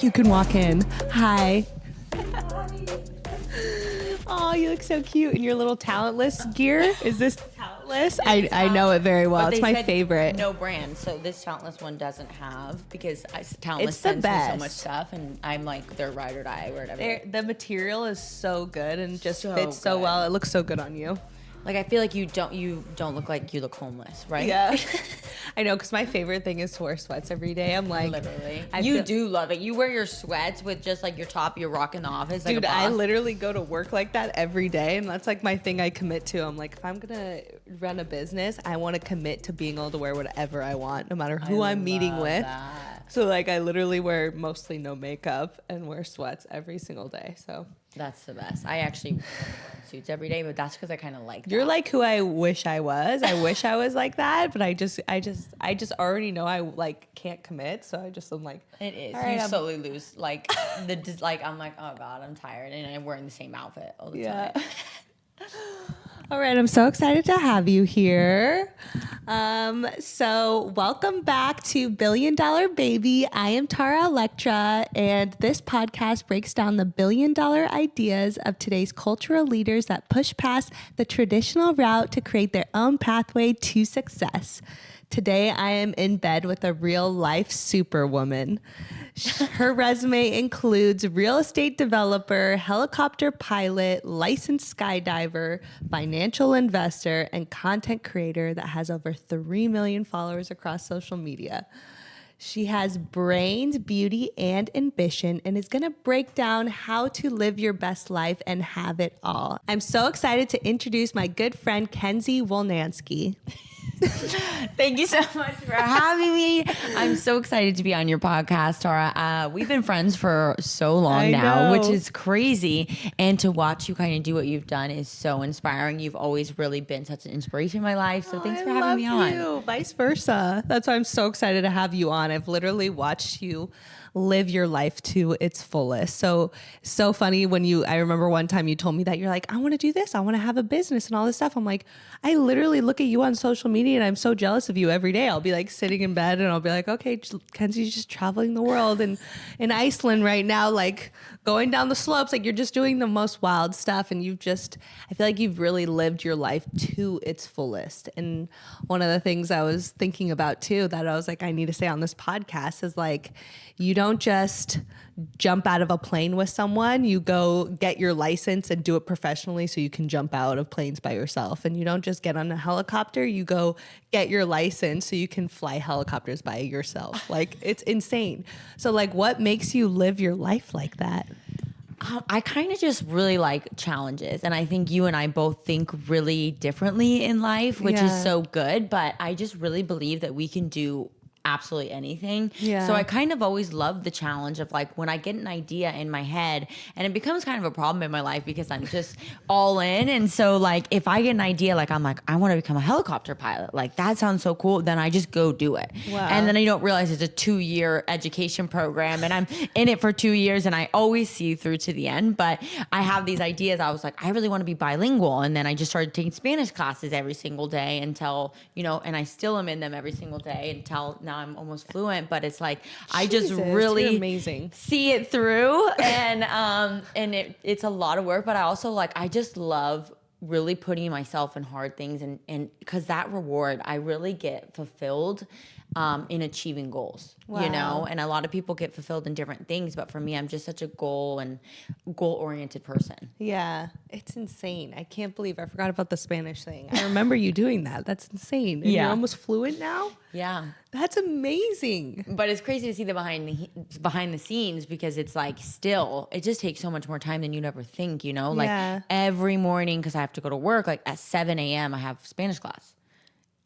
You can walk in. Hi. Oh, you look so cute in your little talentless gear. Is this talentless? I know it very well. It's my favorite. No brand, so this talentless one doesn't have because talentless It's the sends me so best. much stuff, and I'm like their ride or die or whatever. The material is so good and just So fits so good. well. It looks so good on you. Like I feel like you don't look like you look homeless, right? Yeah. I know, because my favorite thing is to wear sweats every day. I'm like, Literally. I You feel- do love it. You wear your sweats with just like your top, you're rocking the office like Dude, a boss. I literally go to work like that every day, and that's like my thing I commit to. I'm like, if I'm gonna run a business, I want to commit to being able to wear whatever I want, no matter who I'm meeting love with. that. So like, I literally wear mostly no makeup and wear sweats every single day. So That's the best. I actually wear suits every day, but that's because I kind of like you're that. like who I wish I was. I wish I was like that, but I just already know I like can't commit. So I just am like, It is. all right, You slowly lose like I'm like, oh God, I'm tired, and I'm wearing the same outfit all the time. All right, I'm so excited to have you here. So welcome back to Billion Dollar Baby. I am Tara Electra, and this podcast breaks down the billion-dollar ideas of today's cultural leaders that push past the traditional route to create their own pathway to success. Today, I am in bed with a real-life superwoman. Her resume includes real estate developer, helicopter pilot, licensed skydiver, financial investor, and content creator that has over 3 million followers across social media. She has brains, beauty, and ambition, and is going to break down how to live your best life and have it all. I'm so excited to introduce my good friend, Kenzie Wolnansky. Thank you so much for having me. I'm so excited to be on your podcast, Tara. We've been friends for so long I now, know. which is crazy. And to watch you kind of do what you've done is so inspiring. You've always really been such an inspiration in my life. So thanks for having me on. You. Vice versa. That's why I'm so excited to have you on. I've literally watched you live your life to its fullest. So funny when I remember one time you told me that you're like, I want to do this. I want to have a business and all this stuff. I'm like, I literally look at you on social media and I'm so jealous of you every day. I'll be like sitting in bed and I'll be like, okay, Kenzie's just traveling the world and in Iceland right now, like going down the slopes, like you're just doing the most wild stuff. And I feel like you've really lived your life to its fullest. And one of the things I was thinking about too, that I was like, I need to say on this podcast is like, you don't just jump out of a plane with someone. You go get your license and do it professionally so you can jump out of planes by yourself. And you don't just get on a helicopter. You go get your license so you can fly helicopters by yourself. Like, it's insane. So, like, what makes you live your life like that? I kind of just really like challenges. And I think you and I both think really differently in life, which is so good. But I just really believe that we can do absolutely anything. Yeah. So I kind of always love the challenge of like when I get an idea in my head, and it becomes kind of a problem in my life because I'm just all in. And so like if I get an idea, like I'm like, I want to become a helicopter pilot. Like that sounds so cool. Then I just go do it. Wow. And then I don't realize it's a 2-year education program and I'm in it for 2 years and I always see through to the end. But I have these ideas. I was like, I really want to be bilingual. And then I just started taking Spanish classes every single day until, and I still am in them every single day until now I'm almost fluent. But it's like, I just Jesus, really you're amazing. see it through. And it's a lot of work, but I also I just love really putting myself in hard things and because that reward, I really get fulfilled in achieving goals, Wow. and a lot of people get fulfilled in different things, but for me, I'm just such a goal-oriented person. Yeah, it's insane. I can't believe I forgot about the Spanish thing. I remember you doing that. That's insane. And Yeah. you're almost fluent now? Yeah. That's amazing. But it's crazy to see the behind the scenes because it's like still, it just takes so much more time than you'd ever think, Like Yeah. every morning, because I have to go to work, like at 7 a.m. I have Spanish class,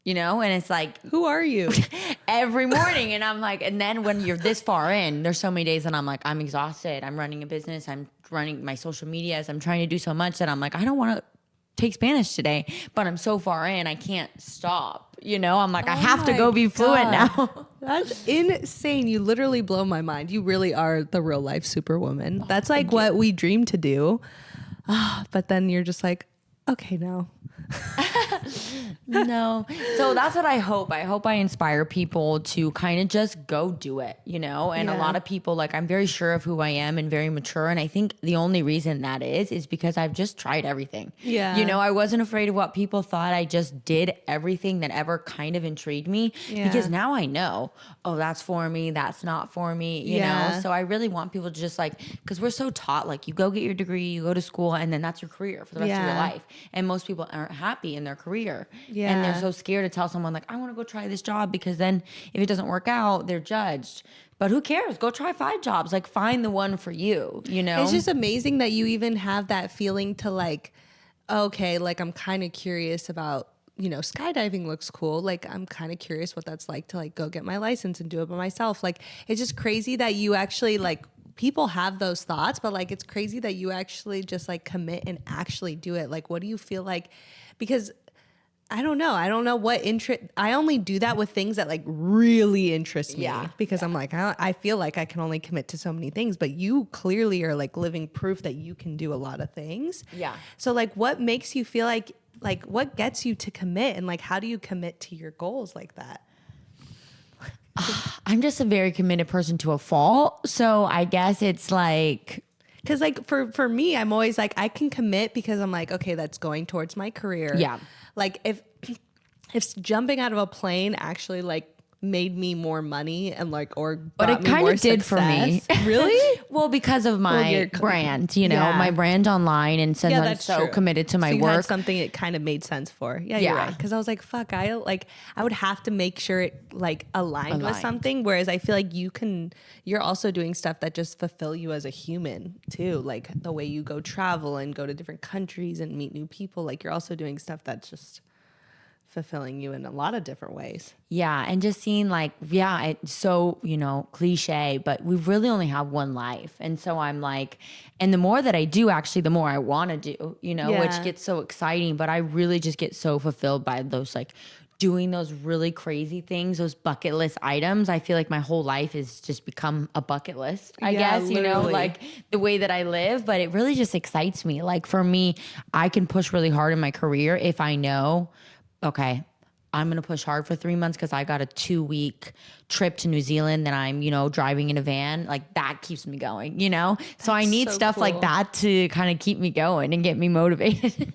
and it's like Who are you? every morning. And I'm like, and then when you're this far in, there's so many days that I'm like, I'm exhausted. I'm running a business. I'm running my social medias. I'm trying to do so much that I'm like, I don't want to take Spanish today, but I'm so far in, I can't stop. I'm like, I have to go be fluent now. That's insane. You literally blow my mind. You really are the real life superwoman. That's like what we dream to do. But then you're just like, okay, no. No. So that's what I hope. I hope I inspire people to kind of just go do it, you know? And a lot of people, like, I'm very sure of who I am and very mature. And I think the only reason that is because I've just tried everything. Yeah. You know, I wasn't afraid of what people thought. I just did everything that ever kind of intrigued me because now I know, oh, that's for me. That's not for me, you know? So I really want people to just like, because we're so taught, like, you go get your degree, you go to school, and then that's your career for the rest of your life. And most people aren't happy in their career. And they're so scared to tell someone, like, I want to go try this job because then if it doesn't work out, they're judged. But who cares? Go try 5 jobs. Like, find the one for you, you know? It's just amazing that you even have that feeling to like, okay, like I'm kind of curious about, you know, skydiving looks cool. Like, I'm kind of curious what that's like to like go get my license and do it by myself. Like, it's just crazy that you actually like, people have those thoughts, but like, it's crazy that you actually just like commit and actually do it. Like, what do you feel like? Because I don't know. I don't know what interest. I only do that with things that like really interest me. Because I'm like, I feel like I can only commit to so many things, but you clearly are like living proof that you can do a lot of things. Yeah. So like, what makes you feel like what gets you to commit, and like, how do you commit to your goals like that? I'm just a very committed person to a fault. So I guess it's like, because like for me, I'm always like, I can commit because I'm like, okay, that's going towards my career. Yeah. Like if jumping out of a plane actually like made me more money and like, or but it kind of did for me. Really? Well, because of my brand, you know, my brand online, and since I'm so committed to my you work, had something it kind of made sense for. Yeah, you're right. Because I was like, fuck, I would have to make sure it like aligned with something. Whereas I feel like you're also doing stuff that just fulfill you as a human too. Like the way you go travel and go to different countries and meet new people. Like you're also doing stuff that's just fulfilling you in a lot of different ways. Yeah. And just seeing like, it's so, you know, cliche, but we really only have one life. And so I'm like, and the more that I do, actually, the more I want to do, you know, which gets so exciting. But I really just get so fulfilled by those, like, doing those really crazy things, those bucket list items. I feel like my whole life has just become a bucket list, I guess, literally. You know, like the way that I live, but it really just excites me. Like for me, I can push really hard in my career if I know, okay, I'm going to push hard for 3 months because I got a 2-week trip to New Zealand and I'm, you know, driving in a van. Like that keeps me going, you know? So I need stuff cool. like that to kind of keep me going and get me motivated.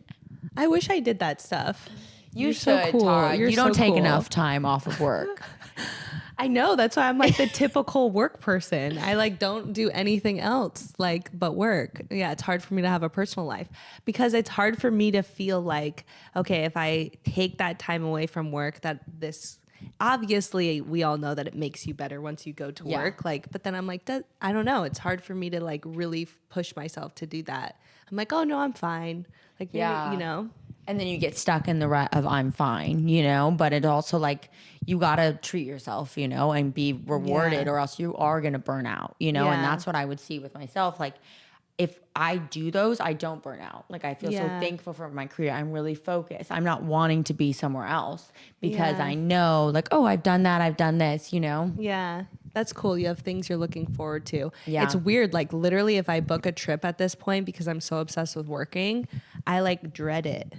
I wish I did that stuff. You're should, so cool. Tara. You don't take enough time off of work. I know. That's why I'm like the typical work person. I like don't do anything else like but work. Yeah, it's hard for me to have a personal life because it's hard for me to feel like, okay, if I take that time away from work, that this obviously we all know that it makes you better once you go to work. Like, but then I'm like, I don't know. It's hard for me to like really push myself to do that. I'm like, oh no, I'm fine. Like, maybe, you know. And then you get stuck in the rut of I'm fine, you know, but it also like you got to treat yourself, you know, and be rewarded or else you are going to burn out, you know, and that's what I would see with myself. Like if I do those, I don't burn out. Like I feel so thankful for my career. I'm really focused. I'm not wanting to be somewhere else because I know like, oh, I've done that. I've done this, you know? Yeah. That's cool. You have things you're looking forward to. Yeah. It's weird. Like literally if I book a trip at this point, because I'm so obsessed with working, I like dread it.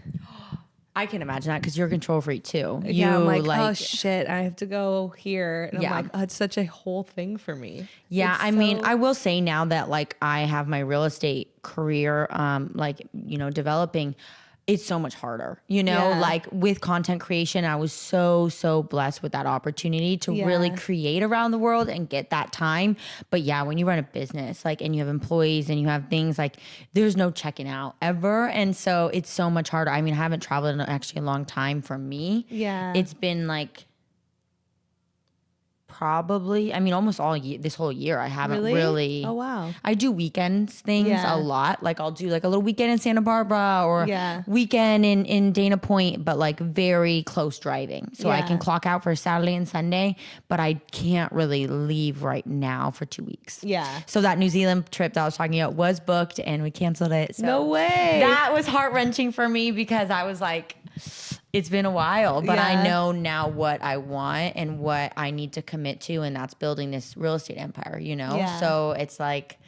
I can imagine that because you're a control freak too. I'm like, oh shit, I have to go here. And I'm like, oh, it's such a whole thing for me. Yeah, I mean, I will say now that like I have my real estate career, like, you know, developing, it's so much harder, you know, like with content creation, I was so blessed with that opportunity to really create around the world and get that time. But yeah, when you run a business, like, and you have employees and you have things like, there's no checking out ever. And so it's so much harder. I mean, I haven't traveled in actually a long time for me. Yeah. It's been like, probably, I mean, almost all this whole year, I haven't really. Oh, wow. I do weekends things a lot. Like I'll do like a little weekend in Santa Barbara or weekend in Dana Point, but like very close driving. So I can clock out for Saturday and Sunday, but I can't really leave right now for 2 weeks. Yeah. So that New Zealand trip that I was talking about was booked and we canceled it. So no way. That was heart-wrenching for me because I was like, it's been a while, but I know now what I want and what I need to commit to, and that's building this real estate empire, you know? Yeah. So it's like,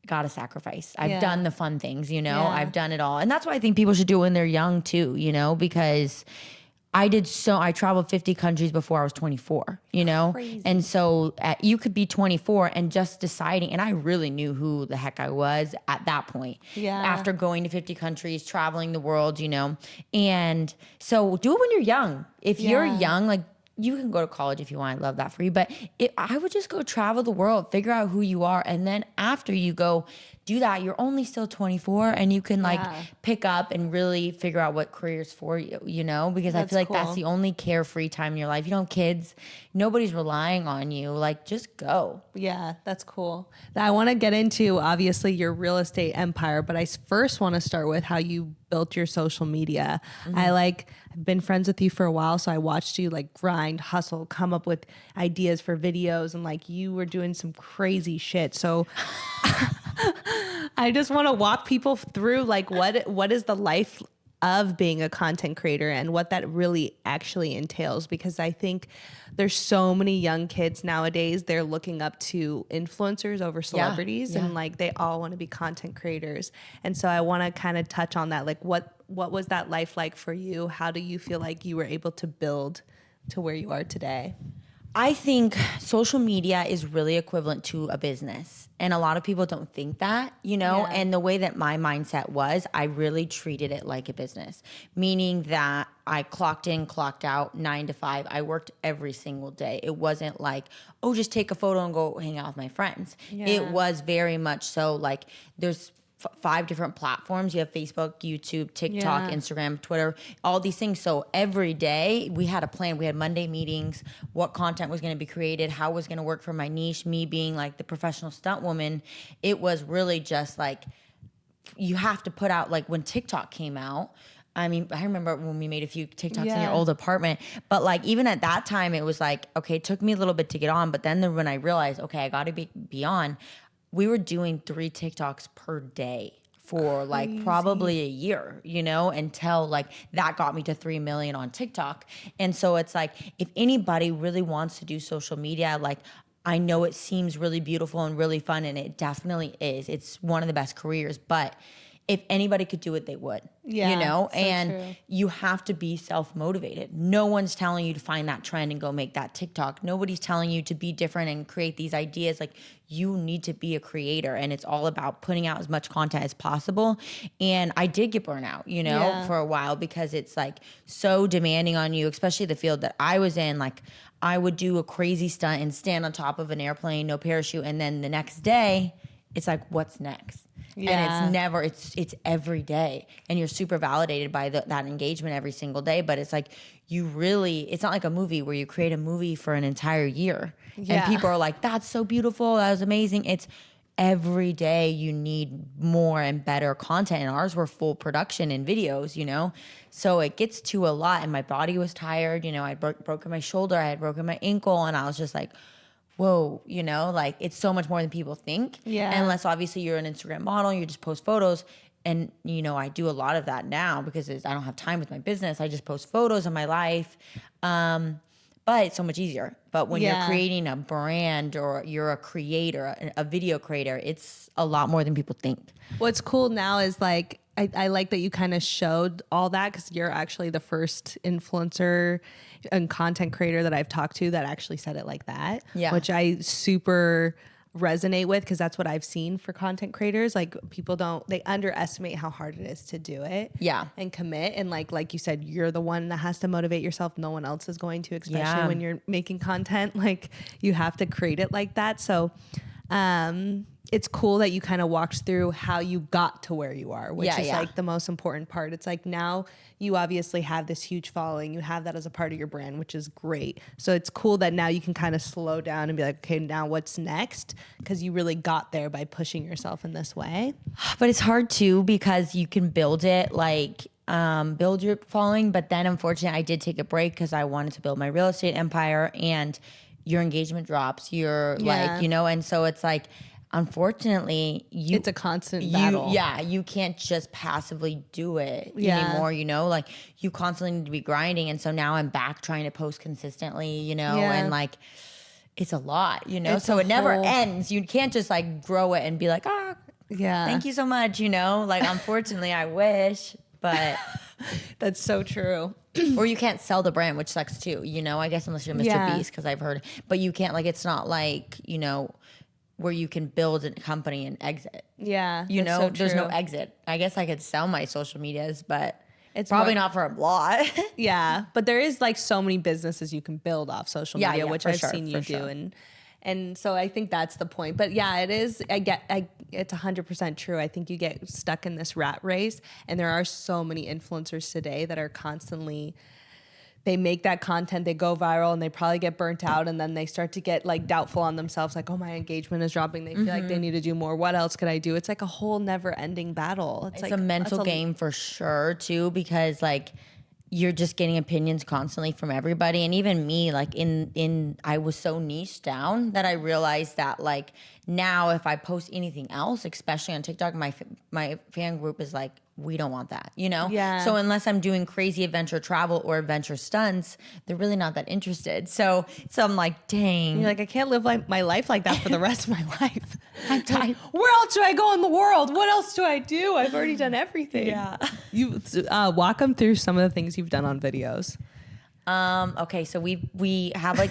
gotta sacrifice. I've done the fun things, you know? I've done it all. And that's why I think people should do it when they're young too, you know? Because I traveled 50 countries before I was 24, you know? Crazy. And so you could be 24 and just deciding, and I really knew who the heck I was at that point. Yeah. After going to 50 countries, traveling the world, you know? And so do it when you're young. If you're young, like, you can go to college if you want. I love that for you. But I would just go travel the world, figure out who you are. And then after you go do that, you're only still 24 and you can like pick up and really figure out what career's for you, you know? Because I feel like that's the only carefree time in your life. You don't have kids. Nobody's relying on you. Like, just go. Yeah, that's cool. I want to get into, obviously, your real estate empire, but I first want to start with how you built your social media. I've been friends with you for a while, so I watched you like grind, hustle, come up with ideas for videos, and like you were doing some crazy shit. So I just want to walk people through like what is the life of being a content creator and what that really actually entails, because I think there's so many young kids nowadays, they're looking up to influencers over celebrities and like they all want to be content creators. And so I want to kind of touch on that. Like what was that life like for you? How do you feel like you were able to build to where you are today? I think social media is really equivalent to a business. And a lot of people don't think that, you know? Yeah. And the way that my mindset was, I really treated it like a business, meaning that I clocked in, clocked out 9 to 5. I worked every single day. It wasn't like, oh, just take a photo and go hang out with my friends. Yeah. It was very much so like there's 5 different platforms. You have Facebook, YouTube, TikTok, Instagram, Twitter, all these things. So every day we had a plan. We had Monday meetings, what content was going to be created, how it was going to work for my niche, me being like the professional stunt woman. It was really just like, you have to put out, like when TikTok came out, I mean, I remember when we made a few TikToks in your old apartment, but like even at that time, it was like, okay, it took me a little bit to get on. But then when I realized, okay, I got to be on, we were doing 3 TikToks per day for like probably a year, you know, until like that got me to 3 million on TikTok. And so it's like, if anybody really wants to do social media, like I know it seems really beautiful and really fun, and it definitely is. It's one of the best careers, but if anybody could do it, they would, you know, so and true. you have to be self-motivated. No one's telling you to find that trend and go make that TikTok. Nobody's telling you to be different and create these ideas. Like, you need to be a creator, and it's all about putting out as much content as possible. And I did get burnout, you know, for a while, because it's like so demanding on you, especially the field that I was in. Like, I would do a crazy stunt and stand on top of an airplane, no parachute. And then the next day it's like, what's next? And it's every day, and you're super validated by that engagement every single day. But it's like, it's not like a movie where you create a movie for an entire year and people are like, that's so beautiful, that was amazing. It's every day you need more and better content, and ours were full production and videos, you know? So it gets to a lot, and my body was tired. You know, I'd broken my shoulder, I had broken my ankle, and I was just like, whoa, you know, like it's so much more than people think. Yeah. Unless obviously you're an Instagram model, you just post photos. And, you know, I do a lot of that now because I don't have time with my business. I just post photos of my life. But it's so much easier. But when you're creating a brand, or you're a creator, a video creator, it's a lot more than people think. What's cool now is like, I like that you kind of showed all that, because you're actually the first influencer and content creator that I've talked to that actually said it like that. Yeah. Which I super resonate with, because that's what I've seen for content creators. Like, people they underestimate how hard it is to do it. Yeah. And commit. And like you said, you're the one that has to motivate yourself. No one else is going to, especially when you're making content. Like, you have to create it like that. So, it's cool that you kind of walked through how you got to where you are, which is like the most important part. It's like, now you obviously have this huge following. You have that as a part of your brand, which is great. So it's cool that now you can kind of slow down and be like, okay, now what's next? Because you really got there by pushing yourself in this way. But it's hard too, because you can build it, like build your following. But then unfortunately I did take a break because I wanted to build my real estate empire, and your engagement drops. You're like, you know, and so it's like, unfortunately, it's a constant battle. You can't just passively do it anymore, you know? Like, you constantly need to be grinding. And so now I'm back trying to post consistently, you know? And like, it's a lot, you know? So it never ends. You can't just like grow it and be like, thank you so much, you know? Like, unfortunately, I wish. but That's so true. or you can't sell the brand, which sucks too, you know, I guess unless you're Mr. Beast, because I've heard, but you can't, like, it's not like, you know, where you can build a company and exit. Yeah. You know, so there's no true. exit. I guess I could sell my social medias, but It's probably more- not for a lot. Yeah, but there is like so many businesses you can build off social Yeah, media, yeah, which for I've sure, seen for you do, sure. and so I think that's the point. But yeah, it is. It's 100% true. I think you get stuck in this rat race, and there are so many influencers today that are constantly. They make that content, they go viral, and they probably get burnt out, and then they start to get like doubtful on themselves, like, oh, my engagement is dropping. They feel like they need to do more. What else could I do? It's like a whole never-ending battle. It's like a mental game for sure too, because like you're just getting opinions constantly from everybody. And even me, like I was so niched down that I realized that like now if I post anything else, especially on TikTok, my fan group is like, we don't want that, you know? Yeah. So unless I'm doing crazy adventure travel or adventure stunts, they're really not that interested. So I'm like, dang. You're like, I can't live like my life like that for the rest of my life. I'm tired. Where else do I go in the world? What else do I do? I've already done everything. Yeah. You walk them through some of the things you've done on videos. Okay, so we have like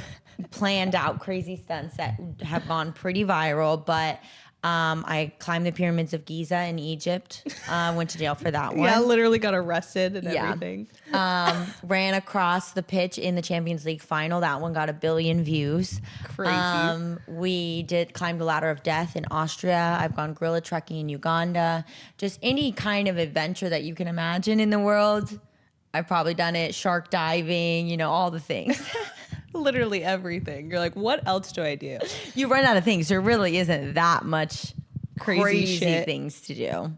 planned out crazy stunts that have gone pretty viral, but I climbed the pyramids of Giza in Egypt. Went to jail for that one. Yeah, literally got arrested and Yeah. everything. Ran across the pitch in the Champions League final. That one got 1 billion views. Crazy. We did climb the ladder of death in Austria. I've gone gorilla trekking in Uganda. Just any kind of adventure that you can imagine in the world. I've probably done it. Shark diving, you know, all the things. Literally everything. You're like, what else do I do? You run out of things. There really isn't that much Crazy shit. things to do.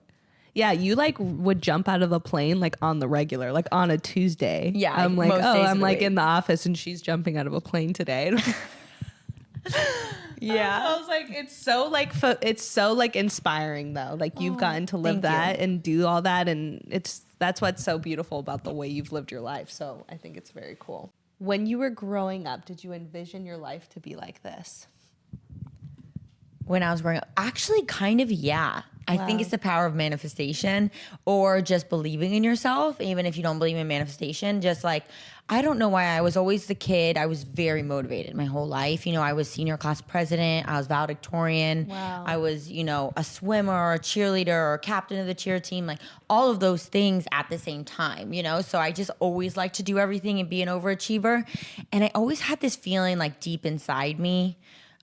Yeah, you like would jump out of a plane like on the regular, like on a Tuesday. Yeah, I'm like, most days oh, of I'm the like week. in the office and she's jumping out of a plane today. Yeah. I was like, it's so like inspiring though. Like you've gotten to live thank you. that and do all that, and that's what's so beautiful about the way you've lived your life. So I think it's very cool. When you were growing up, did you envision your life to be like this? When I was growing up, actually kind of, yeah. I think Wow. it's the power of manifestation or just believing in yourself, even if you don't believe in manifestation. Just like, I don't know why I was always the kid. I was very motivated my whole life. You know, I was senior class president. I was valedictorian. Wow. I was, you know, a swimmer or a cheerleader or captain of the cheer team, like all of those things at the same time, you know? So I just always liked to do everything and be an overachiever. And I always had this feeling like deep inside me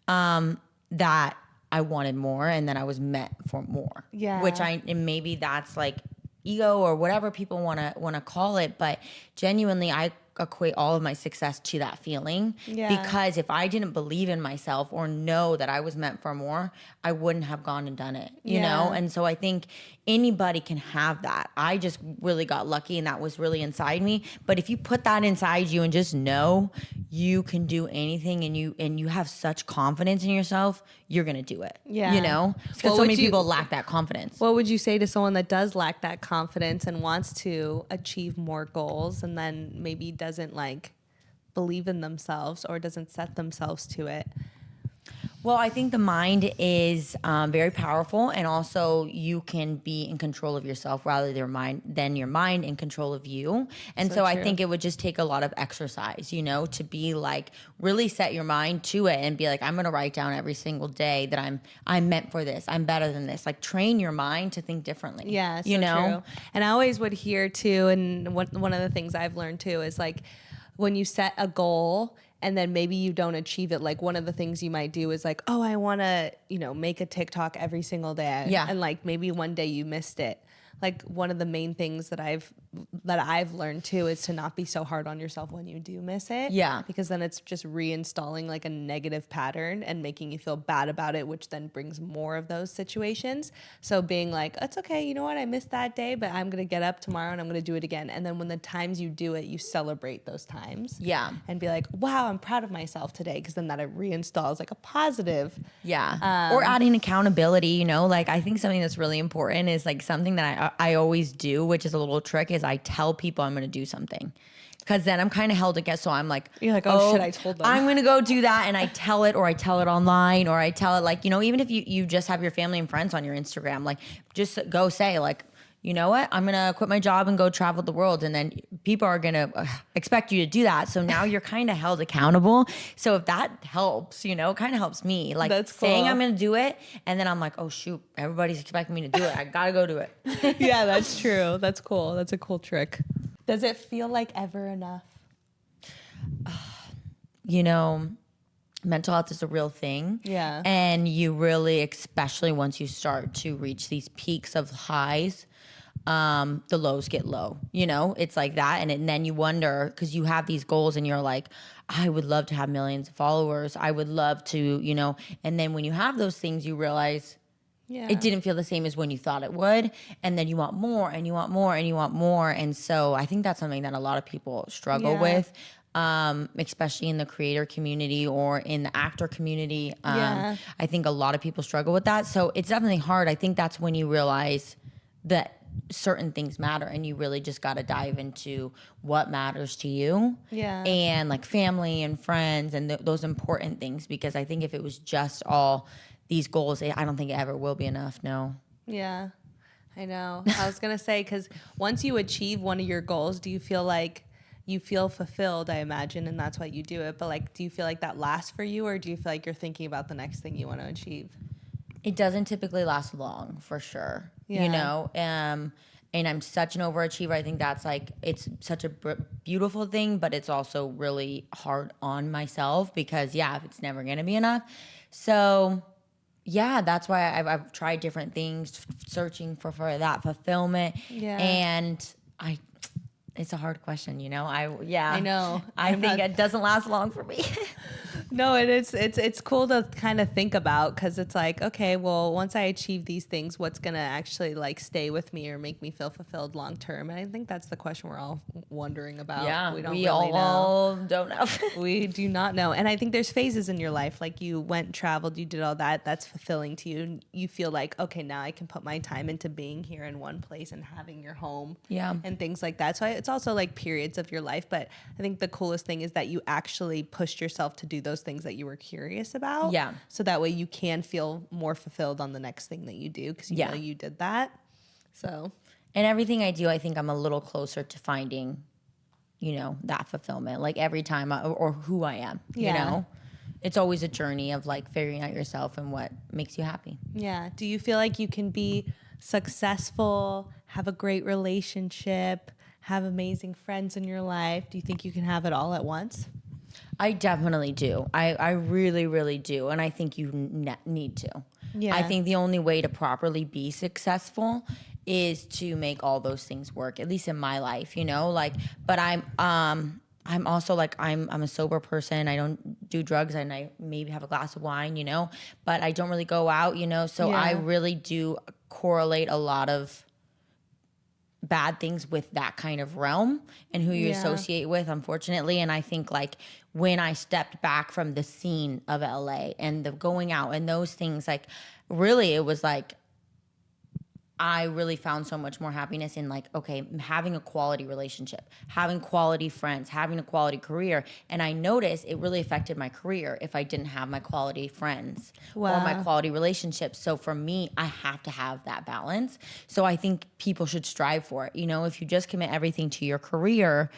that I wanted more and that I was meant for more. Yeah. And maybe that's like ego or whatever people want to call it, but genuinely I equate all of my success to that feeling. Yeah. Because if I didn't believe in myself or know that I was meant for more, I wouldn't have gone and done it, you know? Yeah. And so I think anybody can have that. I just really got lucky and that was really inside me. But if you put that inside you and just know you can do anything and you have such confidence in yourself, you're going to do it. Yeah. You know? Because What so would many you- people lack that confidence. What would you say to someone that does lack that confidence and wants to achieve more goals and then maybe doesn't like believe in themselves or doesn't set themselves to it? Well, I think the mind is very powerful, and also you can be in control of yourself rather than your mind in control of you. And so I true. think it would just take a lot of exercise, you know, to be like really set your mind to it and be like, I'm going to write down every single day that I'm meant for this. I'm better than this. Like train your mind to think differently. Yeah, so you know. true. And I always would hear too, and one of the things I've learned too is like when you set a goal and then maybe you don't achieve it, like one of the things you might do is like, oh, I want to, you know, make a TikTok every single day. Yeah. And like maybe one day you missed it. Like one of the main things that I've learned too is to not be so hard on yourself when you do miss it. Yeah. Because then it's just reinstalling like a negative pattern and making you feel bad about it, which then brings more of those situations. So being like, it's okay, you know what, I missed that day, but I'm gonna get up tomorrow and I'm gonna do it again. And then when the times you do it, you celebrate those times. Yeah. And be like, wow, I'm proud of myself today, because then that it reinstalls like a positive. Yeah. Or adding accountability, you know, like I think something that's really important is like something that I always do, which is a little trick, is I tell people I'm going to do something. Because then I'm kind of held against. So I'm like, You're like, oh shit, I told them. I'm going to go do that. And I tell it, or I tell it online, or I tell it like, you know, even if you just have your family and friends on your Instagram, like just go say like, you know what? I'm going to quit my job and go travel the world. And then people are going to expect you to do that. So now you're kind of held accountable. So if that helps, you know, it kind of helps me. Like That's saying cool. I'm going to do it. And then I'm like, oh, shoot, everybody's expecting me to do it. I got to go do it. Yeah, that's true. That's cool. That's a cool trick. Does it feel like ever enough? You know, mental health is a real thing. Yeah. And you really, especially once you start to reach these peaks of highs, the lows get low, you know, it's like that. And then you wonder, because you have these goals and you're like, I would love to have millions of followers. I would love to, you know, and then when you have those things, you realize it didn't feel the same as when you thought it would. And then you want more and you want more and you want more. And so I think that's something that a lot of people struggle with. Especially in the creator community or in the actor community. I think a lot of people struggle with that. So it's definitely hard. I think that's when you realize that certain things matter and you really just got to dive into what matters to you. Yeah. And like family and friends and those important things. Because I think if it was just all these goals, I don't think it ever will be enough. No. Yeah, I know. I was going to say, because once you achieve one of your goals, do you feel like you feel fulfilled, I imagine, and that's why you do it. But like, do you feel like that lasts for you, or do you feel like you're thinking about the next thing you want to achieve? It doesn't typically last long, for sure. Yeah. You know, and I'm such an overachiever. I think that's like, it's such a beautiful thing, but it's also really hard on myself because, yeah, it's never going to be enough. So, yeah, that's why I've tried different things, searching for that fulfillment. Yeah. And it's a hard question, you know. I know. I think it doesn't last long for me. No, and it's cool to kind of think about, because it's like, okay, well, once I achieve these things, what's gonna actually like stay with me or make me feel fulfilled long term? And I think that's the question we're all wondering about. Yeah, we don't we really all know. don't know. We do not know. And I think there's phases in your life, like you went and traveled, you did all that. That's fulfilling to you. And you feel like, okay, now I can put my time into being here in one place and having your home. Yeah. And things like that. So it's also like periods of your life. But I think the coolest thing is that you actually pushed yourself to do those things that you were curious about. Yeah. So that way you can feel more fulfilled on the next thing that you do, because you know you did that. So. And everything I do, I think I'm a little closer to finding, you know, that fulfillment. Like every time or who I am, you know? It's always a journey of like figuring out yourself and what makes you happy. Yeah. Do you feel like you can be successful, have a great relationship, have amazing friends in your life? Do you think you can have it all at once? I definitely do. I really, really do. And I think you need to. Yeah. I think the only way to properly be successful is to make all those things work, at least in my life, you know, like, but I'm also like, I'm a sober person. I don't do drugs, and I maybe have a glass of wine, you know, but I don't really go out, you know, so I really do correlate a lot of bad things with that kind of realm and who you associate with, unfortunately. And I think like when I stepped back from the scene of LA and the going out and those things, like really it was like I really found so much more happiness in like, okay, having a quality relationship, having quality friends, having a quality career. And I noticed it really affected my career if I didn't have my quality friends or my quality relationships. So for me, I have to have that balance. So I think people should strive for it. You know, if you just commit everything to your career,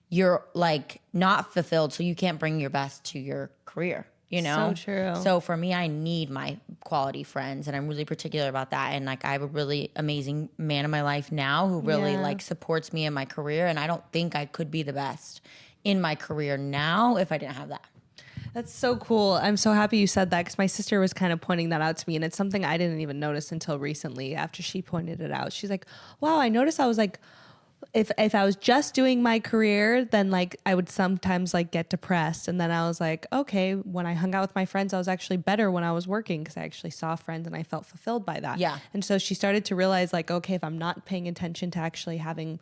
you're like not fulfilled. So you can't bring your best to your career. You know? So true. So for me, I need my quality friends, and I'm really particular about that. And like I have a really amazing man in my life now who really like supports me in my career, and I don't think I could be the best in my career now if I didn't have that. That's so cool. I'm so happy you said that, because my sister was kind of pointing that out to me, and it's something I didn't even notice until recently after she pointed it out. She's like, wow, I noticed I was like, if I was just doing my career, then like I would sometimes like get depressed. And then I was like, okay, when I hung out with my friends, I was actually better when I was working, because I actually saw friends and I felt fulfilled by that. Yeah. And so she started to realize like, okay, if I'm not paying attention to actually having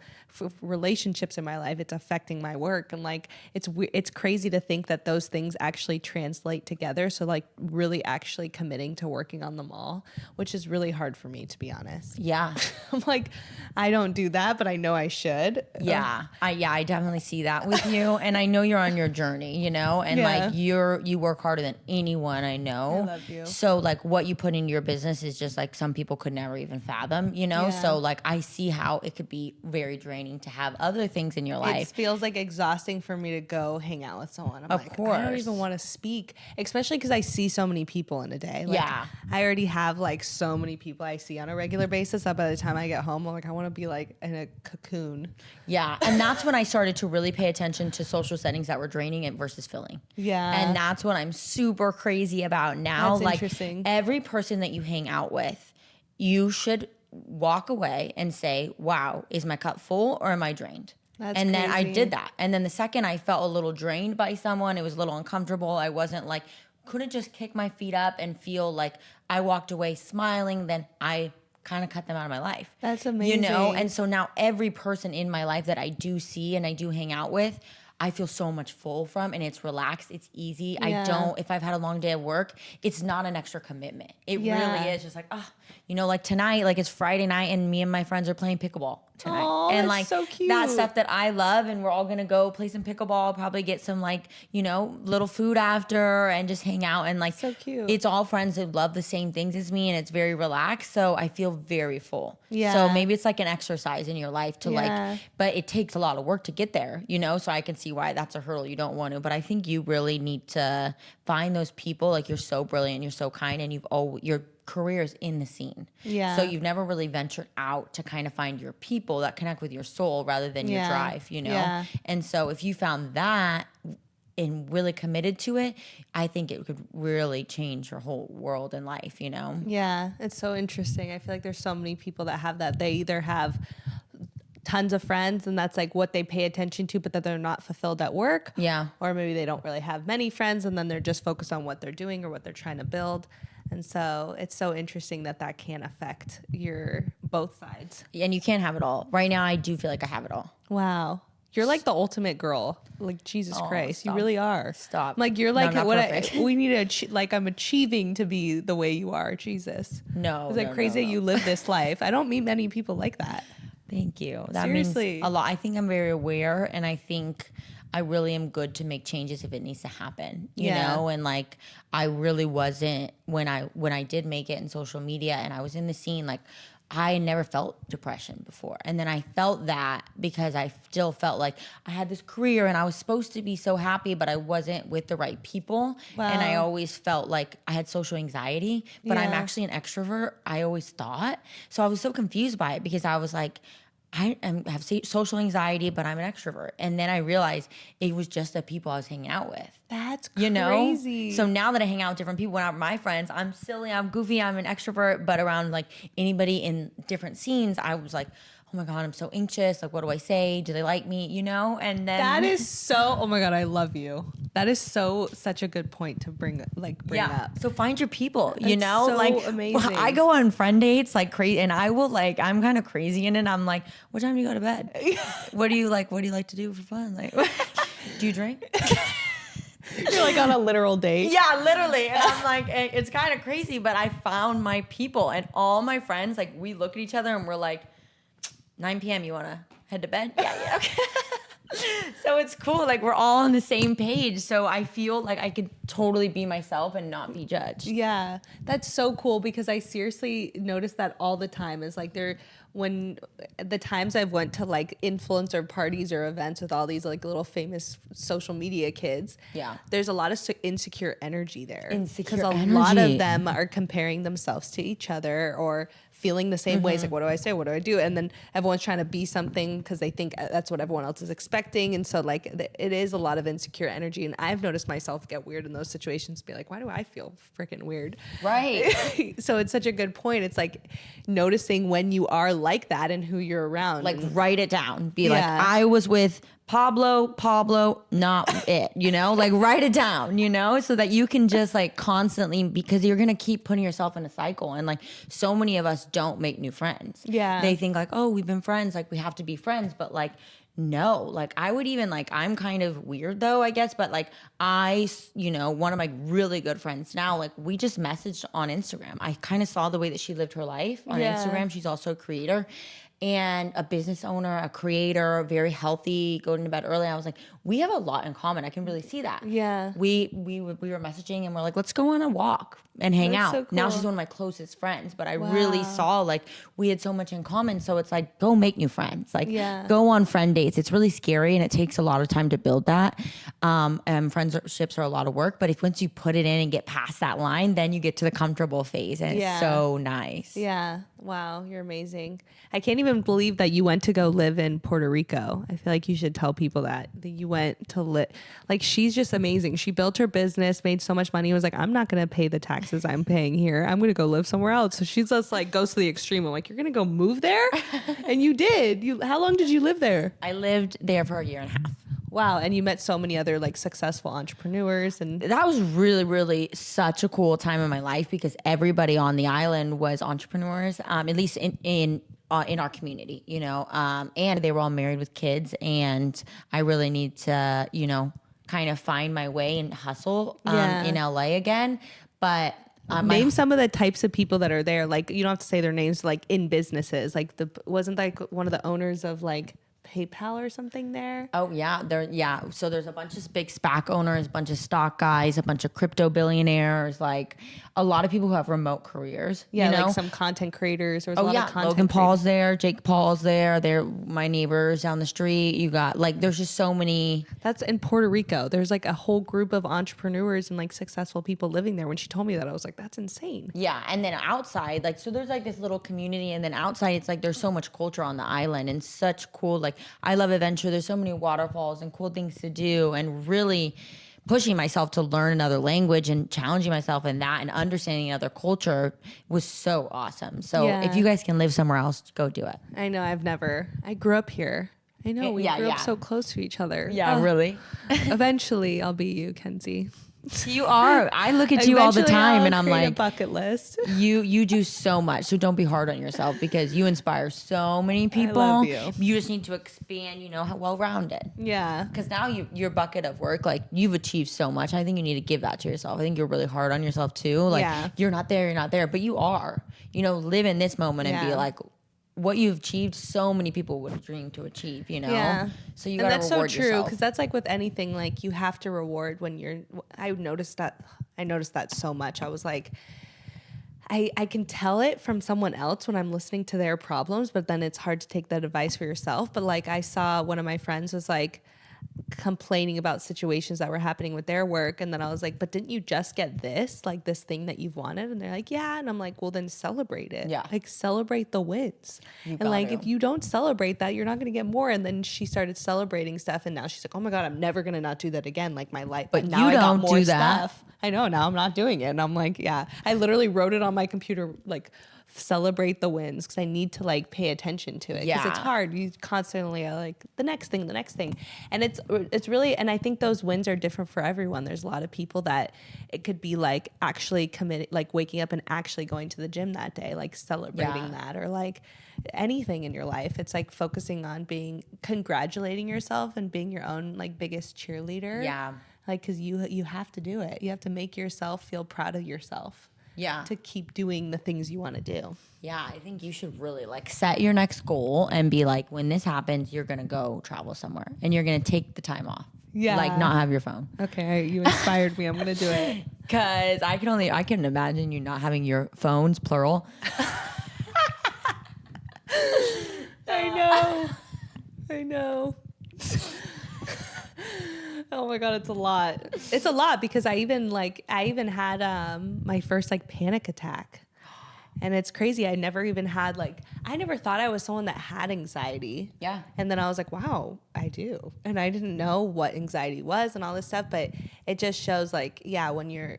relationships in my life, it's affecting my work. And like, it's crazy to think that those things actually translate together. So like really actually committing to working on them all, which is really hard for me, to be honest. Yeah. I'm like, I don't do that, but I know I should. Yeah. I definitely see that with you. And I know you're on your journey, you know, and like you work harder than anyone I know. I love you. So like what you put into your business is just like some people could never even fathom, you know? Yeah. So like I see how it could be very draining to have other things in your life. It feels like exhausting for me to go hang out with someone. I'm Of like, course. I don't even want to speak, especially because I see so many people in a day. Like, Yeah. I already have like so many people I see on a regular basis that by the time I get home, I'm like, I want to be like in a cocoon. Yeah. And that's when I started to really pay attention to social settings that were draining it versus filling. Yeah. And that's what I'm super crazy about now. That's like interesting. every person that you hang out with, you should walk away and say, wow, is my cup full or am I drained? And then I did that. And then the second I felt a little drained by someone, it was a little uncomfortable. I wasn't like, couldn't just kick my feet up and feel like I walked away smiling, then I kind of cut them out of my life. That's amazing. You know? And so now every person in my life that I do see and I do hang out with, I feel so much full from, and it's relaxed, it's easy. Yeah. I don't, if I've had a long day at work, it's not an extra commitment. It Yeah. really is just like, oh, you know, like tonight, like it's Friday night and me and my friends are playing pickleball tonight. Aw, and that's like so cute. that stuff that I love, and we're all gonna go play some pickleball, probably get some like, you know, little food after and just hang out. And like, So cute. it's all friends who love the same things as me, and it's very relaxed. So I feel very full. Yeah. So maybe it's like an exercise in your life to Yeah. like, but it takes a lot of work to get there, you know? So I can see why that's a hurdle you don't want to. But I think you really need to find those people. Like, you're so brilliant, you're so kind, and your career is in the scene. Yeah. So you've never really ventured out to kind of find your people that connect with your soul rather than your Yeah. drive, you know? Yeah. And so if you found that and really committed to it, I think it could really change your whole world and life, you know? Yeah, it's so interesting. I feel like there's so many people that have that. They either have tons of friends and that's like what they pay attention to, but that they're not fulfilled at work. Yeah. Or maybe they don't really have many friends and then they're just focused on what they're doing or what they're trying to build. And so it's so interesting that that can affect your both sides. And you can't have it all. Right now, I do feel like I have it all. Wow. You're like the ultimate girl. Like, Jesus Christ, stop. you really are. Stop. Like, you're No, like not what perfect. we need to like I'm achieving to be the way you are. Jesus. No, It's like no, crazy no, no. you live this life. I don't meet many people like that. Thank you. That Seriously. means a lot. I think I'm very aware, and I think I really am good to make changes if it needs to happen. You Yeah. know, and like I really wasn't when I did make it in social media and I was in the scene, like I never felt depression before. And then I felt that because I still felt like I had this career and I was supposed to be so happy, but I wasn't with the right people. And I Wow. always felt like I had social anxiety, but I'm Yeah. actually an extrovert, I always thought. So I was so confused by it because I was like, have social anxiety, but I'm an extrovert. And then I realized it was just the people I was hanging out with. That's You know? crazy. So now that I hang out with different people, when I'm my friends, I'm silly, I'm goofy, I'm an extrovert, but around like anybody in different scenes, I was like, oh my God, I'm so anxious. Like, what do I say? Do they like me? You know? And then that is so, oh my God, I love you. That is such a good point to bring up. So find your people, you That's know? so like amazing. I go on friend dates like crazy, and I will like, I'm kind of crazy in it. I'm like, what time do you go to bed? What do you like to do for fun? Like, do you drink? You're like on a literal date. Yeah, literally. And I'm like, it's kind of crazy, but I found my people, and all my friends, like, we look at each other and we're like, 9 p.m., you want to head to bed? Yeah, okay. So it's cool. Like, we're all on the same page. So I feel like I could totally be myself and not be judged. Yeah, that's so cool because I seriously notice that all the time. Is like when the times I've went to like influencer parties or events with all these like little famous social media kids. Yeah. There's a lot of insecure energy there. Insecure because a lot energy. of them are comparing themselves to each other or feeling the same ways. Like, what do I say? What do I do? And then everyone's trying to be something because they think that's what everyone else is expecting. And so like it is a lot of insecure energy. And I've noticed myself get weird in those situations, be like, why do I feel freaking weird? Right. So it's such a good point. It's like noticing when you are like that and who you're around. Like, And write it down. Be like, Yeah. I was with Pablo, not it, you know? Like, write it down, you know? So that you can just like constantly, because you're going to keep putting yourself in a cycle. And like, so many of us don't make new friends. Yeah. They think like, oh, we've been friends, like we have to be friends. But like, no, like I would even like, I'm kind of weird though, I guess. But like one of my really good friends now, like we just messaged on Instagram. I kind of saw the way that she lived her life on Yeah. Instagram. She's also a creator. and a business owner, a creator, very healthy, going to bed early. I was like, we have a lot in common. I can really see that. Yeah. We were messaging and we're like, let's go on a walk and hang That's out. so Now cool. she's one of my closest friends, but I really saw like we had so much in common. So it's like, go make new friends. Like go on friend dates. It's really scary and it takes a lot of time to build that. And friendships are a lot of work, but if once you put it in and get past that line, then you get to the comfortable phase and it's so nice. Yeah. Wow. You're amazing. I can't even believe that you went to go live in Puerto Rico. I feel like you should tell people that you went to live. Like, she's just amazing. She built her business, made so much money. Was like, I'm not going to pay the taxes I'm paying here. I'm going to go live somewhere else. So she's just like, goes to the extreme. I'm like, you're going to go move there? And you did. How long did you live there? I lived there for a year and a half. Wow. And you met so many other like successful entrepreneurs, and that was really, really such a cool time in my life because everybody on the island was entrepreneurs, at least in our community, you know, and they were all married with kids. And I really need to, you know, kind of find my way and hustle in LA again. But name some of the types of people that are there. Like, you don't have to say their names, like in businesses. Like, wasn't like one of the owners of like PayPal or something there? Oh yeah, so there's a bunch of big SPAC owners, a bunch of stock guys, a bunch of crypto billionaires, like a lot of people who have remote careers. Yeah, you know? like some content creators. There was a lot of content Logan Paul's there, Jake Paul's there. They're my neighbors down the street. You got like there's just so many. That's in Puerto Rico. There's like a whole group of entrepreneurs and like successful people living there. When she told me that, I was like, that's insane. Yeah, and then outside, like so there's like this little community, and then outside it's like there's so much culture on the island and such cool, like I love adventure. There's so many waterfalls and cool things to do, and really pushing myself to learn another language and challenging myself in that and understanding another culture was so awesome. So if you guys can live somewhere else, go do it. I know. I grew up here. I know. We grew up so close to each other. Yeah, really. Eventually, I'll be you, Kenzie. You are. I look at you all the time and I'm like, a bucket list. You do so much. So don't be hard on yourself because you inspire so many people. I love you. You just need to expand, you know, how well-rounded. Yeah. Because now your bucket of work, like you've achieved so much. I think you need to give that to yourself. I think you're really hard on yourself too. Like you're not there, but you are. You know, live in this moment and be like, what you've achieved, so many people would dream to achieve, you know? Yeah. So you gotta reward yourself. That's so true, because that's like with anything, like you have to reward when you're, I noticed that so much. I was like, I can tell it from someone else when I'm listening to their problems, but then it's hard to take that advice for yourself. But like I saw one of my friends was like complaining about situations that were happening with their work, and then I was like, but didn't you just get this, like this thing that you've wanted? And they're like, yeah. And I'm like, well, then celebrate it. Yeah, like celebrate the wins. And like if you don't celebrate that, you're not going to get more. And then she started celebrating stuff, and now she's like, oh my god, I'm never going to not do that again, like my life. But now you I got don't more do that stuff. I know, now I'm not doing it. And I'm like, yeah, I literally wrote it on my computer, like celebrate the wins, because I need to like pay attention to it, because it's hard. You constantly are like the next thing, and it's really, and I think those wins are different for everyone. There's a lot of people that it could be like actually committing, like waking up and actually going to the gym that day, like celebrating that, or like anything in your life. It's like focusing on congratulating yourself and being your own like biggest cheerleader. Yeah, like because you have to do it. You have to make yourself feel proud of yourself. Yeah. To keep doing the things you want to do. Yeah, I think you should really like set your next goal and be like, when this happens, you're going to go travel somewhere and you're going to take the time off. Yeah. Like not have your phone. Okay. You inspired me. I'm going to do it. Cause I can imagine you not having your phones, plural. I know. Oh my god, it's a lot. It's a lot because I even had my first like panic attack. And it's crazy. I never thought I was someone that had anxiety. Yeah. And then I was like, wow, I do. And I didn't know what anxiety was and all this stuff, but it just shows like, when you're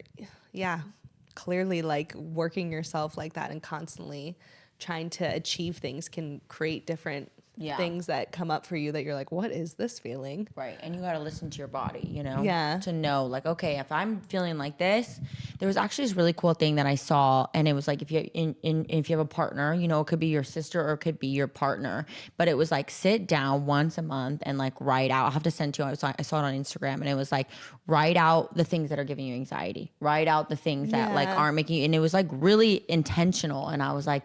clearly like working yourself like that and constantly trying to achieve things can create different things that come up for you that you're like, what is this feeling? Right. And you got to listen to your body, you know? Yeah. To know like, okay, if I'm feeling like this, there was actually this really cool thing that I saw, and it was like, if you have a partner, you know, it could be your sister or it could be your partner, but it was like, sit down once a month and like write out. I'll have to send to you. I saw it on Instagram, and it was like, write out the things that are giving you anxiety, write out the things that like aren't making you, and it was like really intentional. And I was like,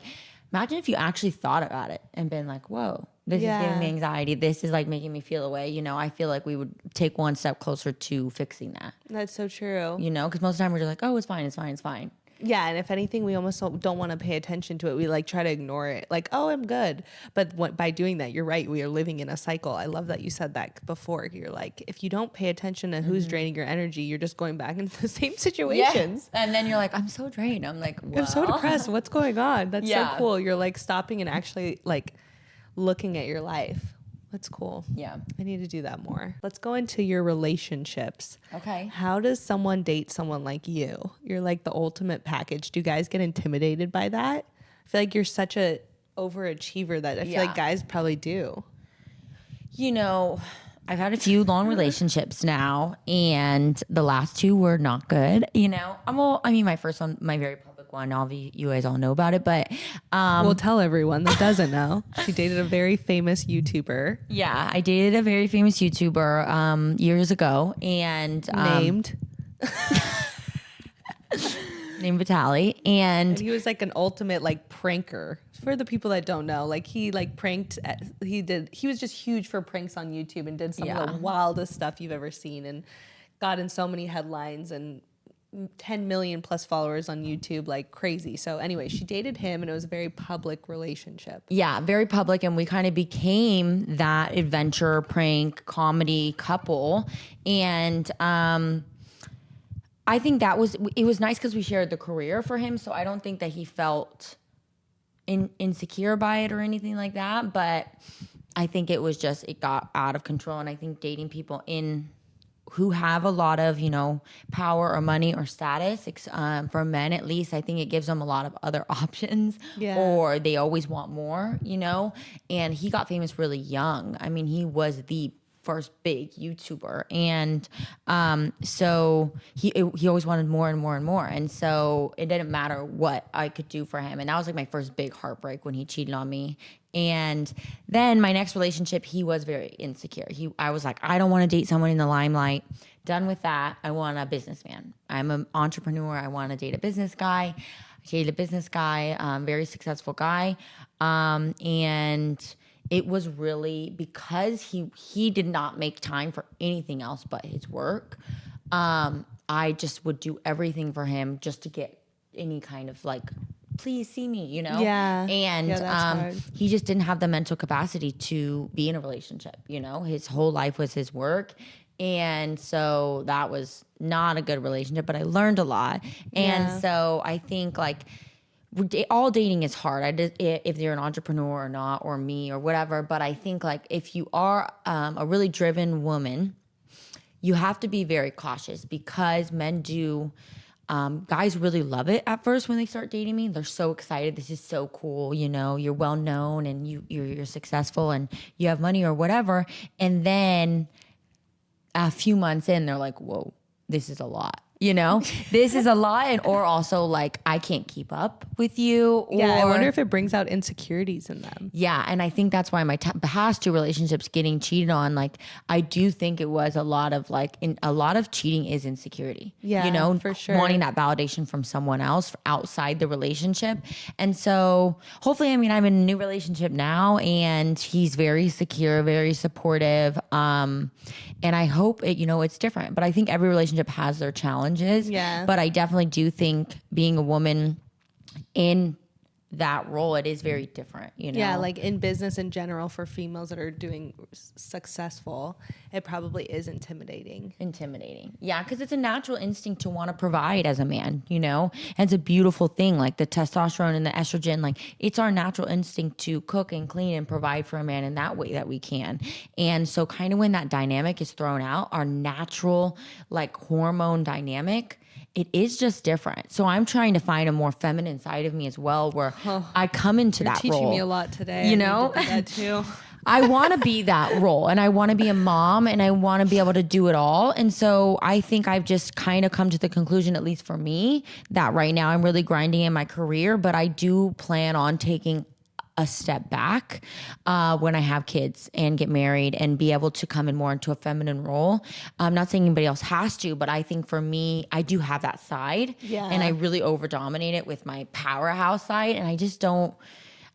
Imagine if you actually thought about it and been like, whoa, this is giving me anxiety. This is like making me feel away. You know, I feel like we would take one step closer to fixing that. That's so true. You know, because most of the time we're just like, oh, it's fine, it's fine, it's fine. Yeah, and if anything, we almost don't want to pay attention to it. We like try to ignore it. Like, oh, I'm good. But by doing that, you're right. We are living in a cycle. I love that you said that before. You're like, if you don't pay attention to who's draining your energy, you're just going back into the same situations. And then you're like, I'm so drained. I'm like, well. I'm so depressed. What's going on? That's so cool. You're like stopping and actually like looking at your life. That's cool. Yeah. I need to do that more. Let's go into your relationships. Okay. How does someone date someone like you? You're like the ultimate package. Do guys get intimidated by that? I feel like you're such a overachiever that I feel like guys probably do. You know, I've had a few long relationships now, and the last two were not good. You know, my first one, my very public one, you guys all know about it, but we'll tell everyone that doesn't know. She dated a very famous YouTuber. Yeah, I dated a very famous YouTuber years ago, and named Vitaly, and he was like an ultimate like pranker. For the people that don't know, like he like pranked. He was just huge for pranks on YouTube and did some of the wildest stuff you've ever seen, and got in so many headlines and 10 million plus followers on YouTube, like crazy. So anyway, she dated him and it was a very public relationship. Yeah, very public. And we kind of became that adventure, prank, comedy couple. And I think it was nice because we shared the career for him. So I don't think that he felt insecure by it or anything like that. But I think it got out of control. And I think dating people who have a lot of, you know, power or money or status, for men at least, I think it gives them a lot of other options, or they always want more, you know. And he got famous really young. I mean, he was the first big YouTuber, and so he always wanted more and more and more, and so it didn't matter what I could do for him. And that was like my first big heartbreak when he cheated on me. And then my next relationship, he was very insecure. I was like, I don't want to date someone in the limelight. Done with that. I want a businessman. I'm an entrepreneur. I want to date a business guy. I dated a business guy, very successful guy, and it was really because he did not make time for anything else but his work. I just would do everything for him just to get any kind of like, please see me, you know? Yeah. And he just didn't have the mental capacity to be in a relationship, you know? His whole life was his work. And so that was not a good relationship, but I learned a lot. And so I think like all dating is hard. If you're an entrepreneur or not, or me or whatever, but I think like if you are a really driven woman, you have to be very cautious because men do. Guys really love it at first when they start dating me. They're so excited. This is so cool. You know, you're well known and you're successful and you have money or whatever. And then a few months in, they're like, whoa, this is a lot. You know, this is a lot. Or also like, I can't keep up with you. Or, I wonder if it brings out insecurities in them. Yeah. And I think that's why my past two relationships getting cheated on, like, I do think it was a lot of like, a lot of cheating is insecurity. Yeah, you know, for sure. Wanting that validation from someone else outside the relationship. And so hopefully, I mean, I'm in a new relationship now and he's very secure, very supportive. And I hope it's different, but I think every relationship has their challenges. Yeah. But I definitely do think being a woman in that role, it is very different, you know? Yeah, like in business in general for females that are doing successful, it probably is intimidating. Yeah, because it's a natural instinct to want to provide as a man, you know? And it's a beautiful thing, like the testosterone and the estrogen, like it's our natural instinct to cook and clean and provide for a man in that way that we can. And so kind of when that dynamic is thrown out, our natural like hormone dynamic, it is just different. So I'm trying to find a more feminine side of me as well, where I come into that role. You're teaching me a lot today. You know, I need to do that too. I want to be that role, and I want to be a mom, and I want to be able to do it all. And so I think I've just kind of come to the conclusion, at least for me, that right now I'm really grinding in my career, but I do plan on taking a step back when I have kids and get married and be able to come in more into a feminine role. I'm not saying anybody else has to, but I think for me, I do have that side. Yeah. And I really over dominate it with my powerhouse side. And I just don't,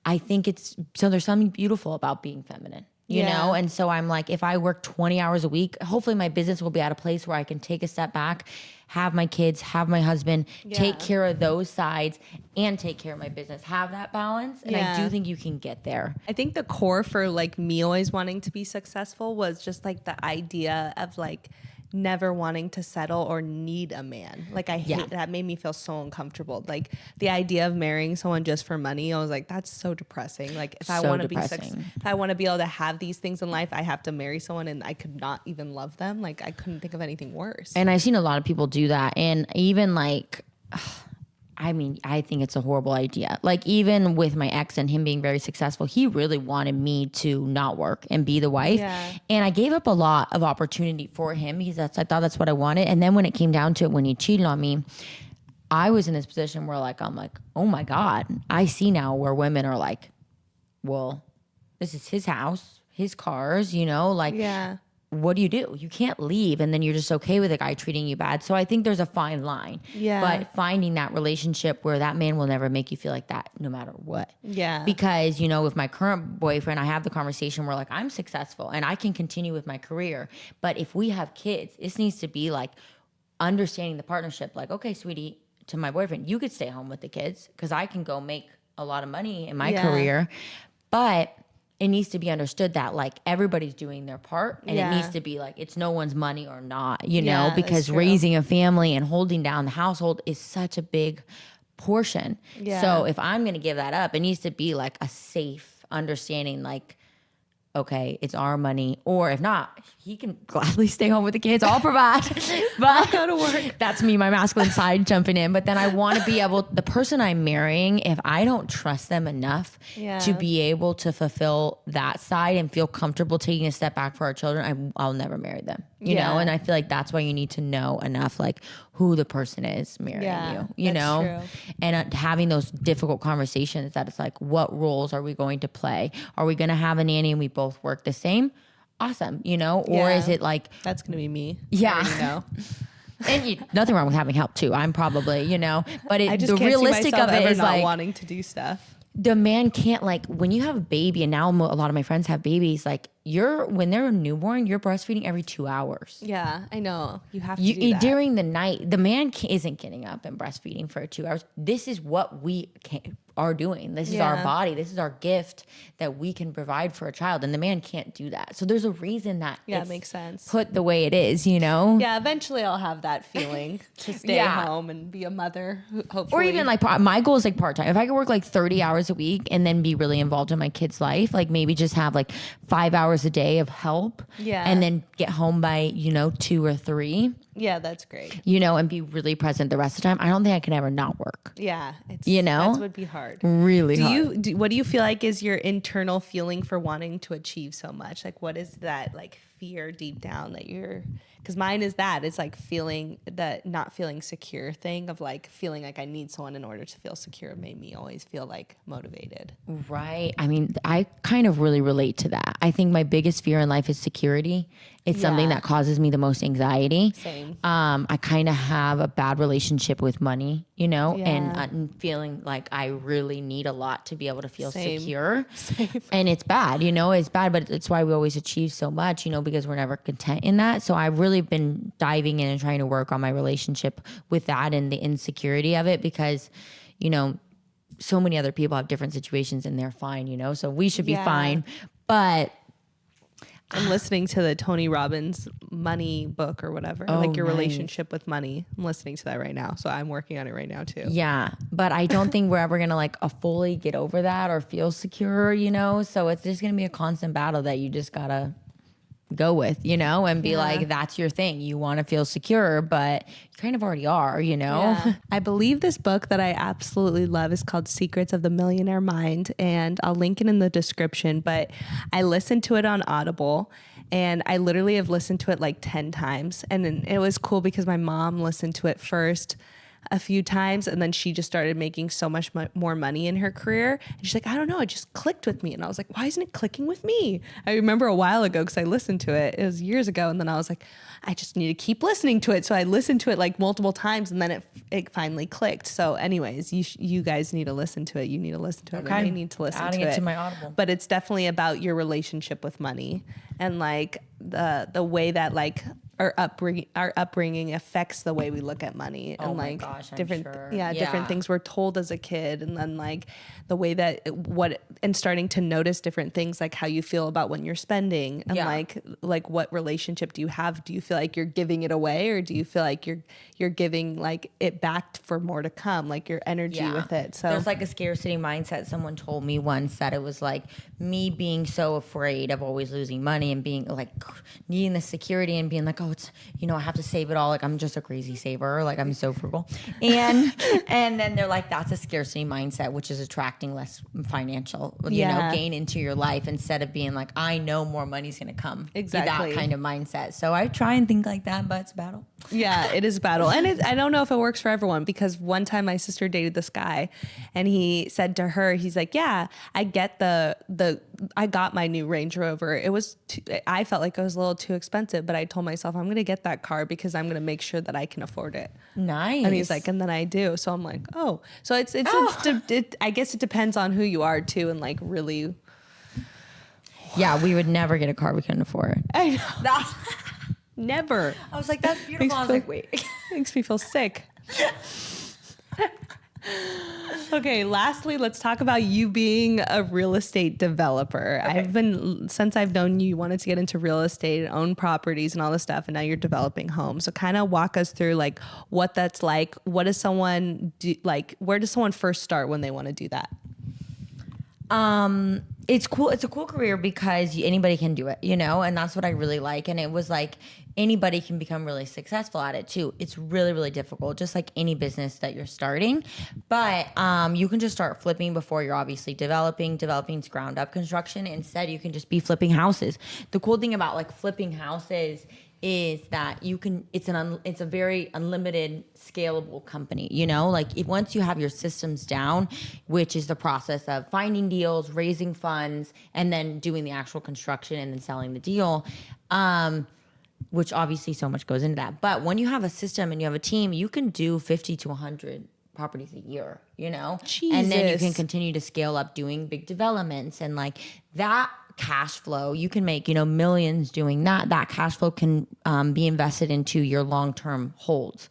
I think there's something beautiful about being feminine. You know? And so I'm like, if I work 20 hours a week, hopefully my business will be at a place where I can take a step back, have my kids, have my husband, take care of those sides and take care of my business, have that balance. And I do think you can get there. I think the core for like me always wanting to be successful was just like the idea of like never wanting to settle or need a man. Like I hate that. Made me feel so uncomfortable. Like the idea of marrying someone just for money, I was like, that's so depressing. Like if I want to if I want to be able to have these things in life, I have to marry someone and I could not even love them. Like I couldn't think of anything worse. And I've seen a lot of people do that. And even like, I mean, I think it's a horrible idea. Like even with my ex and him being very successful, he really wanted me to not work and be the wife. Yeah. And I gave up a lot of opportunity for him because I thought that's what I wanted. And then when it came down to it, when he cheated on me, I was in this position where like, I'm like, oh my God, I see now where women are like, well, this is his house, his cars, you know, like, what do? You can't leave and then you're just okay with a guy treating you bad. So I think there's a fine line. Yeah. But finding that relationship where that man will never make you feel like that no matter what. Yeah. Because, you know, with my current boyfriend, I have the conversation where like I'm successful and I can continue with my career. But if we have kids, this needs to be like understanding the partnership. Like, okay, sweetie, to my boyfriend, you could stay home with the kids because I can go make a lot of money in my career. But it needs to be understood that like everybody's doing their part and it needs to be like, it's no one's money or not, you know, because raising a family and holding down the household is such a big portion. Yeah. So if I'm going to give that up, it needs to be like a safe understanding, like, okay, it's our money, or if not, he can gladly stay home with the kids. I'll provide, but I'll go to work. That's me, my masculine side jumping in. But then I want to be able, the person I'm marrying, if I don't trust them enough to be able to fulfill that side and feel comfortable taking a step back for our children, I'll never marry them. You know, and I feel like that's why you need to know enough, like who the person is marrying you know, true. And having those difficult conversations that it's like, what roles are we going to play? Are we going to have a nanny and we both work the same? Awesome. You know, or is it like, that's going to be me. Yeah. You know, and nothing wrong with having help too. I'm probably, you know, but I just the can't realistic see myself of it ever is not like wanting to do stuff. The man can't, like, when you have a baby, and now a lot of my friends have babies, like when they're a newborn, you're breastfeeding every 2 hours. Yeah, I know. You have to do that. During the night, the man isn't getting up and breastfeeding for 2 hours. This is what we are doing. This is our body. This is our gift that we can provide for a child. And the man can't do that. So there's a reason that it makes sense. Put the way it is, you know? Yeah, eventually I'll have that feeling to stay home and be a mother, hopefully. Or even like my goal is like part-time. If I could work like 30 hours a week and then be really involved in my kid's life, like maybe just have like 5 hours a day of help. Yeah. And then get home by, 2 or 3. Yeah, that's great. And be really present the rest of the time. I don't think I can ever not work. Yeah. That would be hard. Really hard. What do you feel like is your internal feeling for wanting to achieve so much? Like, what is that like fear deep down that because mine is that it's like feeling that not feeling secure thing of like feeling like I need someone in order to feel secure made me always feel like motivated. Right. I mean, I kind of really relate to that. I think my biggest fear in life is security. It's something that causes me the most anxiety. Same. I kind of have a bad relationship with money, and feeling like I really need a lot to be able to feel secure. Same. And it's bad, it's bad, but it's why we always achieve so much, because we're never content in that. So I've really been diving in and trying to work on my relationship with that and the insecurity of it because, so many other people have different situations and they're fine, so we should be fine. But I'm listening to the Tony Robbins money book or whatever, like your relationship with money. I'm listening to that right now. So I'm working on it right now too. Yeah. But I don't think we're ever going to like fully get over that or feel secure, So it's just going to be a constant battle that you just got to go with, and be like, that's your thing. You want to feel secure, but you kind of already are, Yeah. I believe this book that I absolutely love is called Secrets of the Millionaire Mind, and I'll link it in the description, but I listened to it on Audible and I literally have listened to it like 10 times. And then it was cool because my mom listened to it first. a few times, and then she just started making so much more money in her career. And she's like, I don't know, it just clicked with me. And I was like, why isn't it clicking with me? I remember a while ago because I listened to it. It was years ago, and then I was like, I just need to keep listening to it. So I listened to it like multiple times, and then it finally clicked. So, anyways, you guys need to listen to it. You need to listen to it. Okay. And I need to listen Adding to it it. to my Audible. But it's definitely about your relationship with money and like the way that like our upbringing affects the way we look at money and my like gosh, I'm different sure. different things we're told as a kid, and then like the way that and starting to notice different things like how you feel about when you're spending and like what relationship do you have? Do you feel like you're giving it away, or do you feel like you're giving like it back for more to come, like your energy with it? So there's like a scarcity mindset. Someone told me once that it was like me being so afraid of always losing money and being like needing the security and being like, oh, it's, you know, I have to save it all. Like I'm just a crazy saver. Like I'm so frugal. And then they're like, that's a scarcity mindset, which is attracting less financial, you know, gain into your life instead of being like, I know more money's going to come. Exactly. That kind of mindset. So I try and think like that, but it's a battle. Yeah, it is a battle. And I don't know if it works for everyone, because one time my sister dated this guy and he said to her, he's like, yeah, I get I got my new Range Rover. I felt like it was a little too expensive, but I told myself I'm going to get that car because I'm going to make sure that I can afford it. Nice. And he's like, and then I do. So I'm like, oh, so I guess it depends on who you are too. And like really. Yeah, we would never get a car we couldn't afford. I know. Never. I was like, that's beautiful. I was like, wait. Makes me feel sick. Okay, lastly, let's talk about you being a real estate developer. Okay. Since I've known you, you wanted to get into real estate and own properties and all this stuff, and now you're developing homes. So kind of walk us through like what that's like. What does someone do? Like, where does someone first start when they want to do that? It's cool. It's a cool career because anybody can do it, you know, and that's what I really like. And it was like anybody can become really successful at it too. It's really, really difficult, just like any business that you're starting. But you can just start flipping before you're obviously developing's ground up construction. Instead, you can just be flipping houses. The cool thing about like flipping houses is that you can, it's a very unlimited scalable company, you know, like once you have your systems down, which is the process of finding deals, raising funds, and then doing the actual construction and then selling the deal, which obviously so much goes into that. But when you have a system and you have a team, you can do 50 to 100 properties a year, you know, and then you can continue to scale up doing big developments and like that cash flow, you can make, you know, millions doing that. That cash flow can be invested into your long-term holds,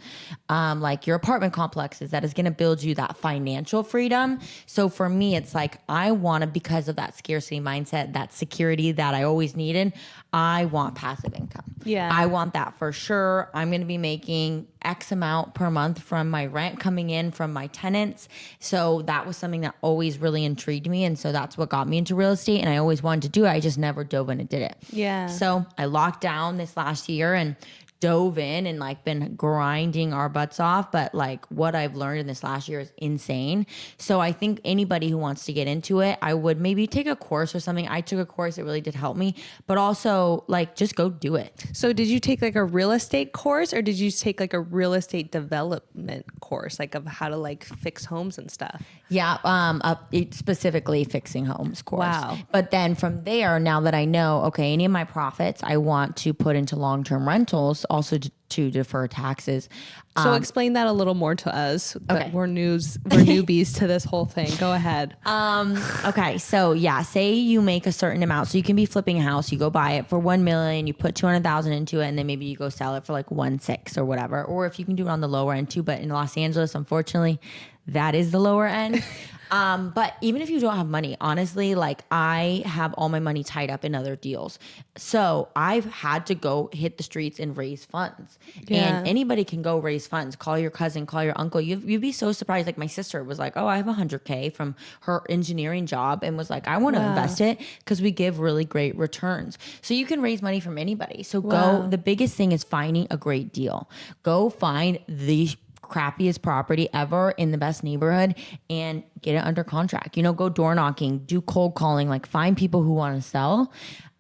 like your apartment complexes. That is going to build you that financial freedom. So for me, it's like I want to, because of that scarcity mindset, that security that I always needed, I want passive income. Yeah, I want that for sure. I'm going to be making X amount per month from my rent coming in from my tenants. So that was something that always really intrigued me. And so that's what got me into real estate. And I always wanted to do it. I just never dove in and did it. Yeah. So I locked down this last year and dove in and like been grinding our butts off. But like what I've learned in this last year is insane. So I think anybody who wants to get into it, I would maybe take a course or something. I took a course. It really did help me, but also like just go do it. So did you take like a real estate course, or did you take like a real estate development course, like of how to like fix homes and stuff? Yeah. Specifically fixing homes course. Wow. But then from there, now that I know, okay, any of my profits I want to put into long-term rentals, also to defer taxes. So explain that a little more to us. Okay. We're newbies to this whole thing. Go ahead. Okay. So yeah, say you make a certain amount. So you can be flipping a house. You go buy it for $1 million, you put 200,000 into it, and then maybe you go sell it for like 1.6 or whatever. Or if you can do it on the lower end too, but in Los Angeles, unfortunately, that is the lower end. But even if you don't have money, honestly, like I have all my money tied up in other deals. So I've had to go hit the streets and raise funds. Yeah. And anybody can go raise funds. Call your cousin, call your uncle. You'd be so surprised. Like my sister was like, oh, I have $100K from her engineering job and was like, I want to invest it because we give really great returns. So you can raise money from anybody. So go, the biggest thing is finding a great deal. Go find the crappiest property ever in the best neighborhood and get it under contract. You know, go door knocking, do cold calling, like find people who want to sell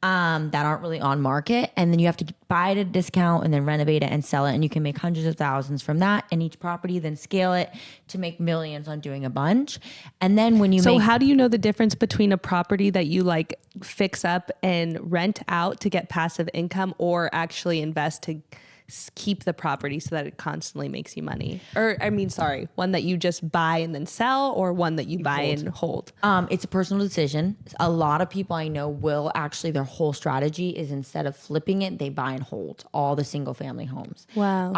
that aren't really on market. And then you have to buy it at a discount and then renovate it and sell it. And you can make hundreds of thousands from that. And each property, then scale it to make millions on doing a bunch. And then when you So how do you know the difference between a property that you like fix up and rent out to get passive income or actually invest to keep the property so that it constantly makes you money? Or one that you just buy and then sell, or one that you buy and hold? It's a personal decision. A lot of people I know will actually, their whole strategy is instead of flipping it, they buy and hold all the single family homes. Wow.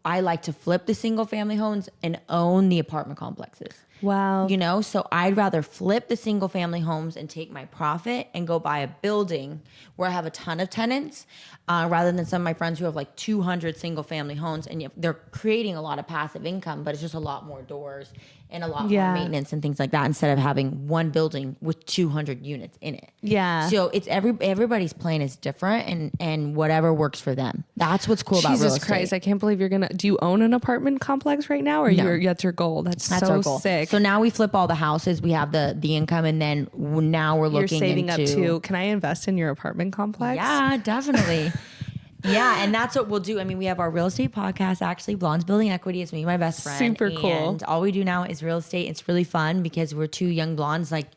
I like to flip the single family homes and own the apartment complexes. Wow. You know, so I'd rather flip the single family homes and take my profit and go buy a building where I have a ton of tenants, rather than some of my friends who have like 200 single family homes, and they're creating a lot of passive income, but it's just a lot more doors and a lot more maintenance and things like that, instead of having one building with 200 units in it. Yeah. So it's everybody's plan is different, and whatever works for them. That's what's cool about real estate. Jesus Christ, I can't believe do you own an apartment complex right now, or that's your goal? That's so our goal. sick. So now we flip all the houses, we have the income, and then now we're looking saving into, up to, can I invest in your apartment complex? Yeah, definitely. Yeah, and that's what we'll do. I mean, we have our real estate podcast, actually, Blondes Building Equity. It's me and my best friend. Super cool. And all we do now is real estate. It's really fun because we're two young blondes, like,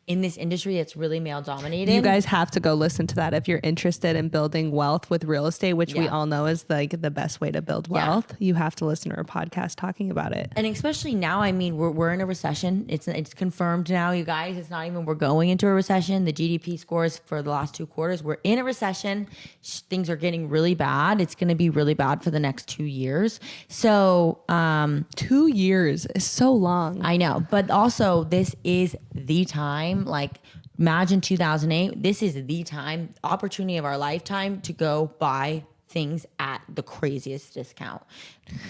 in this industry, it's really male dominated. You guys have to go listen to that if you're interested in building wealth with real estate, which we all know is like the best way to build wealth. You have to listen to our podcast talking about it. And especially now, I mean, we're in a recession. It's confirmed now, you guys. It's not even, we're going into a recession. The GDP scores for the last 2 quarters, we're in a recession. Things are getting really bad. It's going to be really bad for the next 2 years. So 2 years is so long. I know, but also this is the time. Like, imagine 2008. This is the time, opportunity of our lifetime to go buy things at the craziest discount.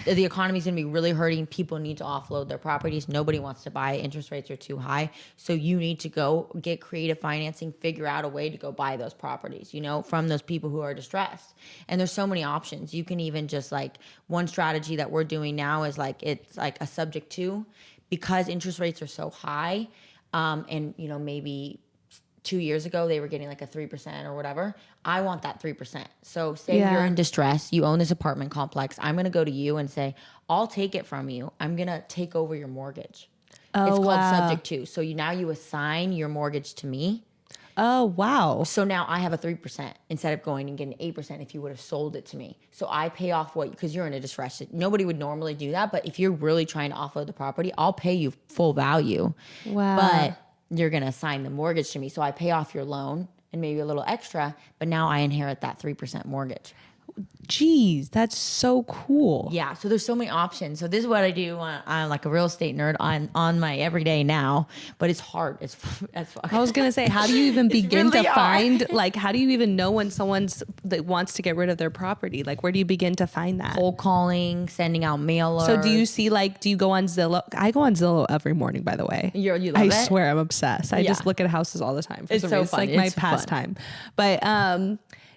The economy is going to be really hurting. People need to offload their properties. Nobody wants to buy. Interest rates are too high. So you need to go get creative financing, figure out a way to go buy those properties, you know, from those people who are distressed. And there's so many options. You can even just, like, one strategy that we're doing now is like, it's like a subject to, because interest rates are so high. And, you know, maybe 2 years ago they were getting like a 3% or whatever. I want that 3%. So say you're in distress, you own this apartment complex. I'm going to go to you and say, I'll take it from you. I'm going to take over your mortgage. It's called subject to. So now you assign your mortgage to me. Oh, wow. So now I have a 3% instead of going and getting 8% if you would have sold it to me. So I pay off because you're in a distress. Nobody would normally do that. But if you're really trying to offload the property, I'll pay you full value. Wow. But you're going to assign the mortgage to me. So I pay off your loan and maybe a little extra, but now I inherit that 3% mortgage. Jeez, that's so cool. Yeah, so there's so many options. So this is what I do. I'm like a real estate nerd on my everyday now, but it's hard. It's I was gonna say, how do you even begin really to find, like, how do you even know when someone's that wants to get rid of their property? Like, where do you begin to find that? Cold calling, sending out mailers. So do you see, like, do you go on Zillow? I go on Zillow every morning, by the way. You love I it? swear I'm obsessed. I just look at houses all the time. It's so fun. It's like my pastime. But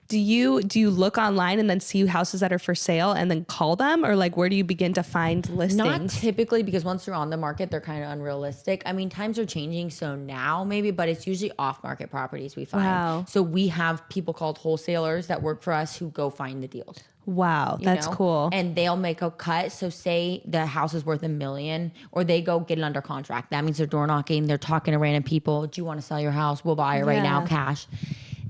do you look online and then see houses that are for sale and then call them, or like where do you begin to find listings? Not typically, because once they're on the market, they're kind of unrealistic. I mean, times are changing, so now maybe, but it's usually off-market properties we find. Wow. So we have people called wholesalers that work for us who go find the deals. Wow, that's cool. And they'll make a cut. So say the house is worth $1 million, or they go get it under contract. That means they're door knocking, they're talking to random people. Do you want to sell your house? We'll buy it right now, cash.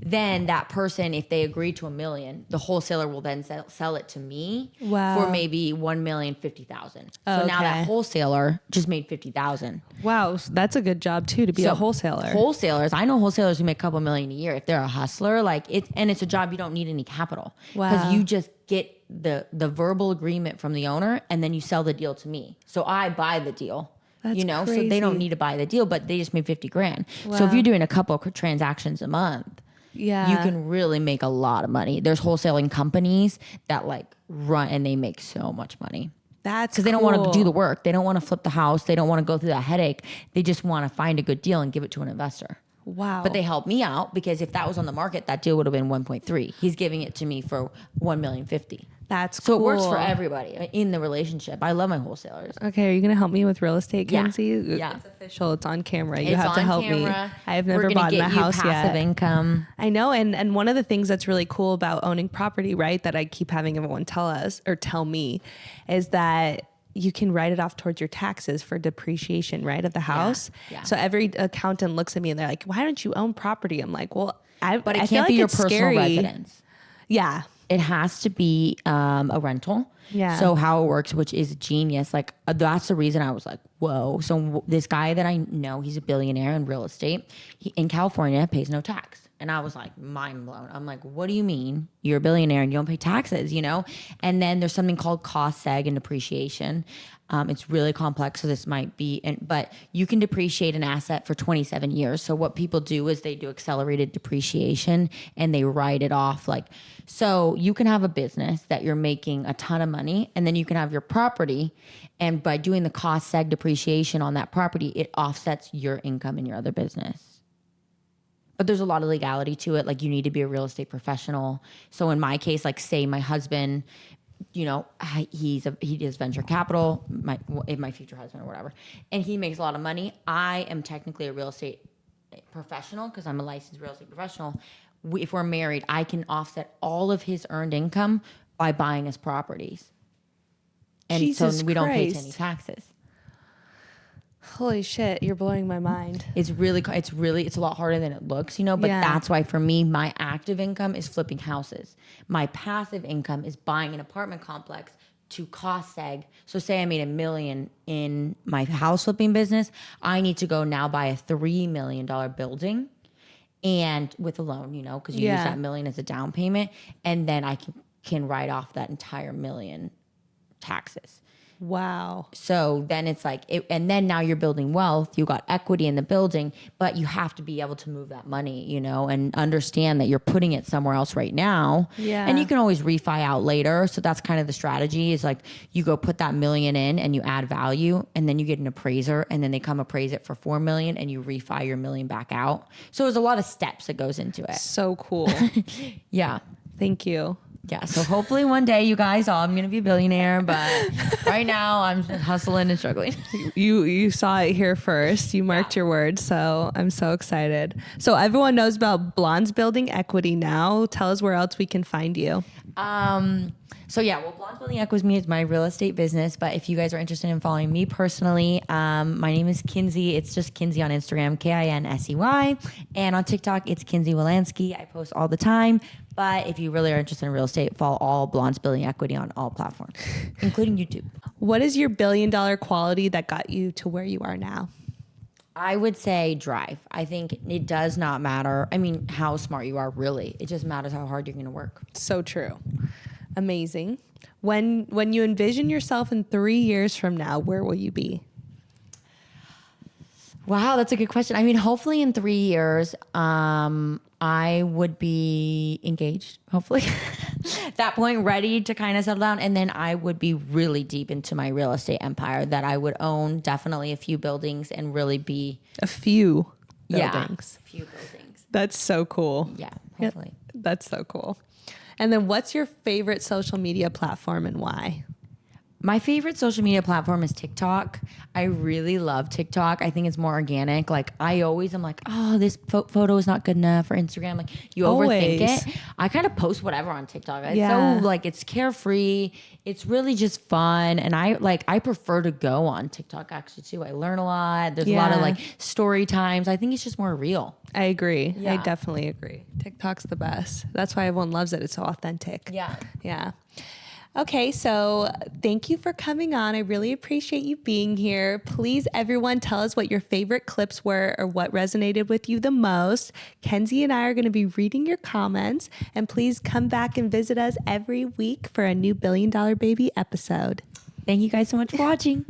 Then that person, if they agree to $1 million, the wholesaler will then sell it to me for maybe $1,050,000. So now that wholesaler just made $50,000. Wow, that's a good job too, to be a wholesaler. Wholesalers, I know wholesalers who make a couple million a year if they're a hustler. Like it's a job you don't need any capital, because you just get the verbal agreement from the owner, and then you sell the deal to me. So I buy the deal. That's so crazy. they don't need to buy the deal, but they just made $50,000. Wow. So if you're doing a couple of transactions a month, you can really make a lot of money. There's wholesaling companies that like run and they make so much money. That's because they don't want to do the work. They don't want to flip the house. They don't want to go through that headache. They just want to find a good deal and give it to an investor. Wow. But they help me out, because if that was on the market, that deal would have been 1.3. He's giving it to me for $1,050,000. That's So cool. it works for everybody in the relationship. I love my wholesalers. Okay, are you gonna help me with real estate, Yeah. Kenzie? Yeah. It's official. It's on camera. You It's have to on help camera. me. I have We're never gonna bought get a you house passive yet. income. I know, and one of the things that's really cool about owning property, right, that I keep having everyone tell me, is that you can write it off towards your taxes for depreciation, right, of the house. yeah. So every accountant looks at me and they're like, "Why don't you own property?" I'm like, "Well, But it I feel can't like be your it's personal scary." residence. Yeah. It has to be a rental. Yeah. So how it works, which is genius. Like that's the reason I was like, whoa. So this guy that I know, he's a billionaire in real estate. He in California pays no tax. And I was like mind blown. I'm like, what do you mean you're a billionaire and you don't pay taxes, you know? And then there's something called cost seg and depreciation. It's really complex, so this might be, but you can depreciate an asset for 27 years. So what people do is they do accelerated depreciation and they write it off. Like, so you can have a business that you're making a ton of money, and then you can have your property, and by doing the cost seg depreciation on that property, it offsets your income in your other business. But there's a lot of legality to it. Like you need to be a real estate professional. So in my case, like say my husband, you know, he does venture capital, my future husband or whatever, and he makes a lot of money. I am technically a real estate professional because I'm a licensed real estate professional. If we're married, I can offset all of his earned income by buying his properties, and Jesus so we don't pay Christ. any taxes. Holy shit, you're blowing my mind. It's a lot harder than it looks, you know, but Yeah. that's why for me, my active income is flipping houses. My passive income is buying an apartment complex to cost seg. So say I made $1 million in my house flipping business, I need to go now buy a $3 million building and with a loan, you know, because you use Yeah. that $1 million as a down payment, and then I can write off that entire $1 million taxes. Wow. So then it's like, and then now you're building wealth. You got equity in the building, but you have to be able to move that money, you know, and understand that you're putting it somewhere else right now. Yeah. And you can always refi out later. So that's kind of the strategy is like you go put that $1 million in and you add value, and then you get an appraiser, and then they come appraise it for $4 million and you refi your $1 million back out. So there's a lot of steps that goes into it. So cool. Yeah. Thank you. Yeah, so hopefully one day you guys I'm going to be a billionaire, but right now I'm hustling and struggling. You saw it here first. You marked your words, so I'm so excited. So everyone knows about Blondes Building Equity now. Tell us where else we can find you. So yeah, well, Blondes Building Equity is my real estate business, but if you guys are interested in following me personally, my name is Kinsey. It's just Kinsey on Instagram, Kinsey. And on TikTok, it's Kinsey Wilansky. I post all the time. But if you really are interested in real estate, follow all Blondes Building Equity on all platforms, including YouTube. What is your $1 billion quality that got you to where you are now? I would say drive. I think it does not matter. I mean, how smart you are, really. It just matters how hard you're going to work. So true. Amazing. When you envision yourself in 3 years from now, where will you be? Wow, that's a good question. I mean, hopefully in 3 years, I would be engaged, hopefully. At that point, ready to kind of settle down. And then I would be really deep into my real estate empire, that I would own definitely a few buildings and really be... A few Yeah, buildings. a few buildings. That's so cool. Yeah, hopefully. That's so cool. And then what's your favorite social media platform and why? My favorite social media platform is TikTok. I really love TikTok. I think it's more organic. Like I always am like, oh, this photo is not good enough for Instagram. Like you overthink Always. it. I kind of post whatever on TikTok. It's Yeah. so like it's carefree. It's really just fun. And I prefer to go on TikTok actually too. I learn a lot. There's a lot of Yeah. like story times. I think it's just more real. I agree. I Yeah. definitely agree. TikTok's the best. That's why everyone loves it. It's so authentic. Yeah. Yeah. Okay, so thank you for coming on. I really appreciate you being here. Please, everyone, tell us what your favorite clips were or what resonated with you the most. Kenzie and I are going to be reading your comments, and please come back and visit us every week for a new $1 Billion Baby episode. Thank you guys so much for watching.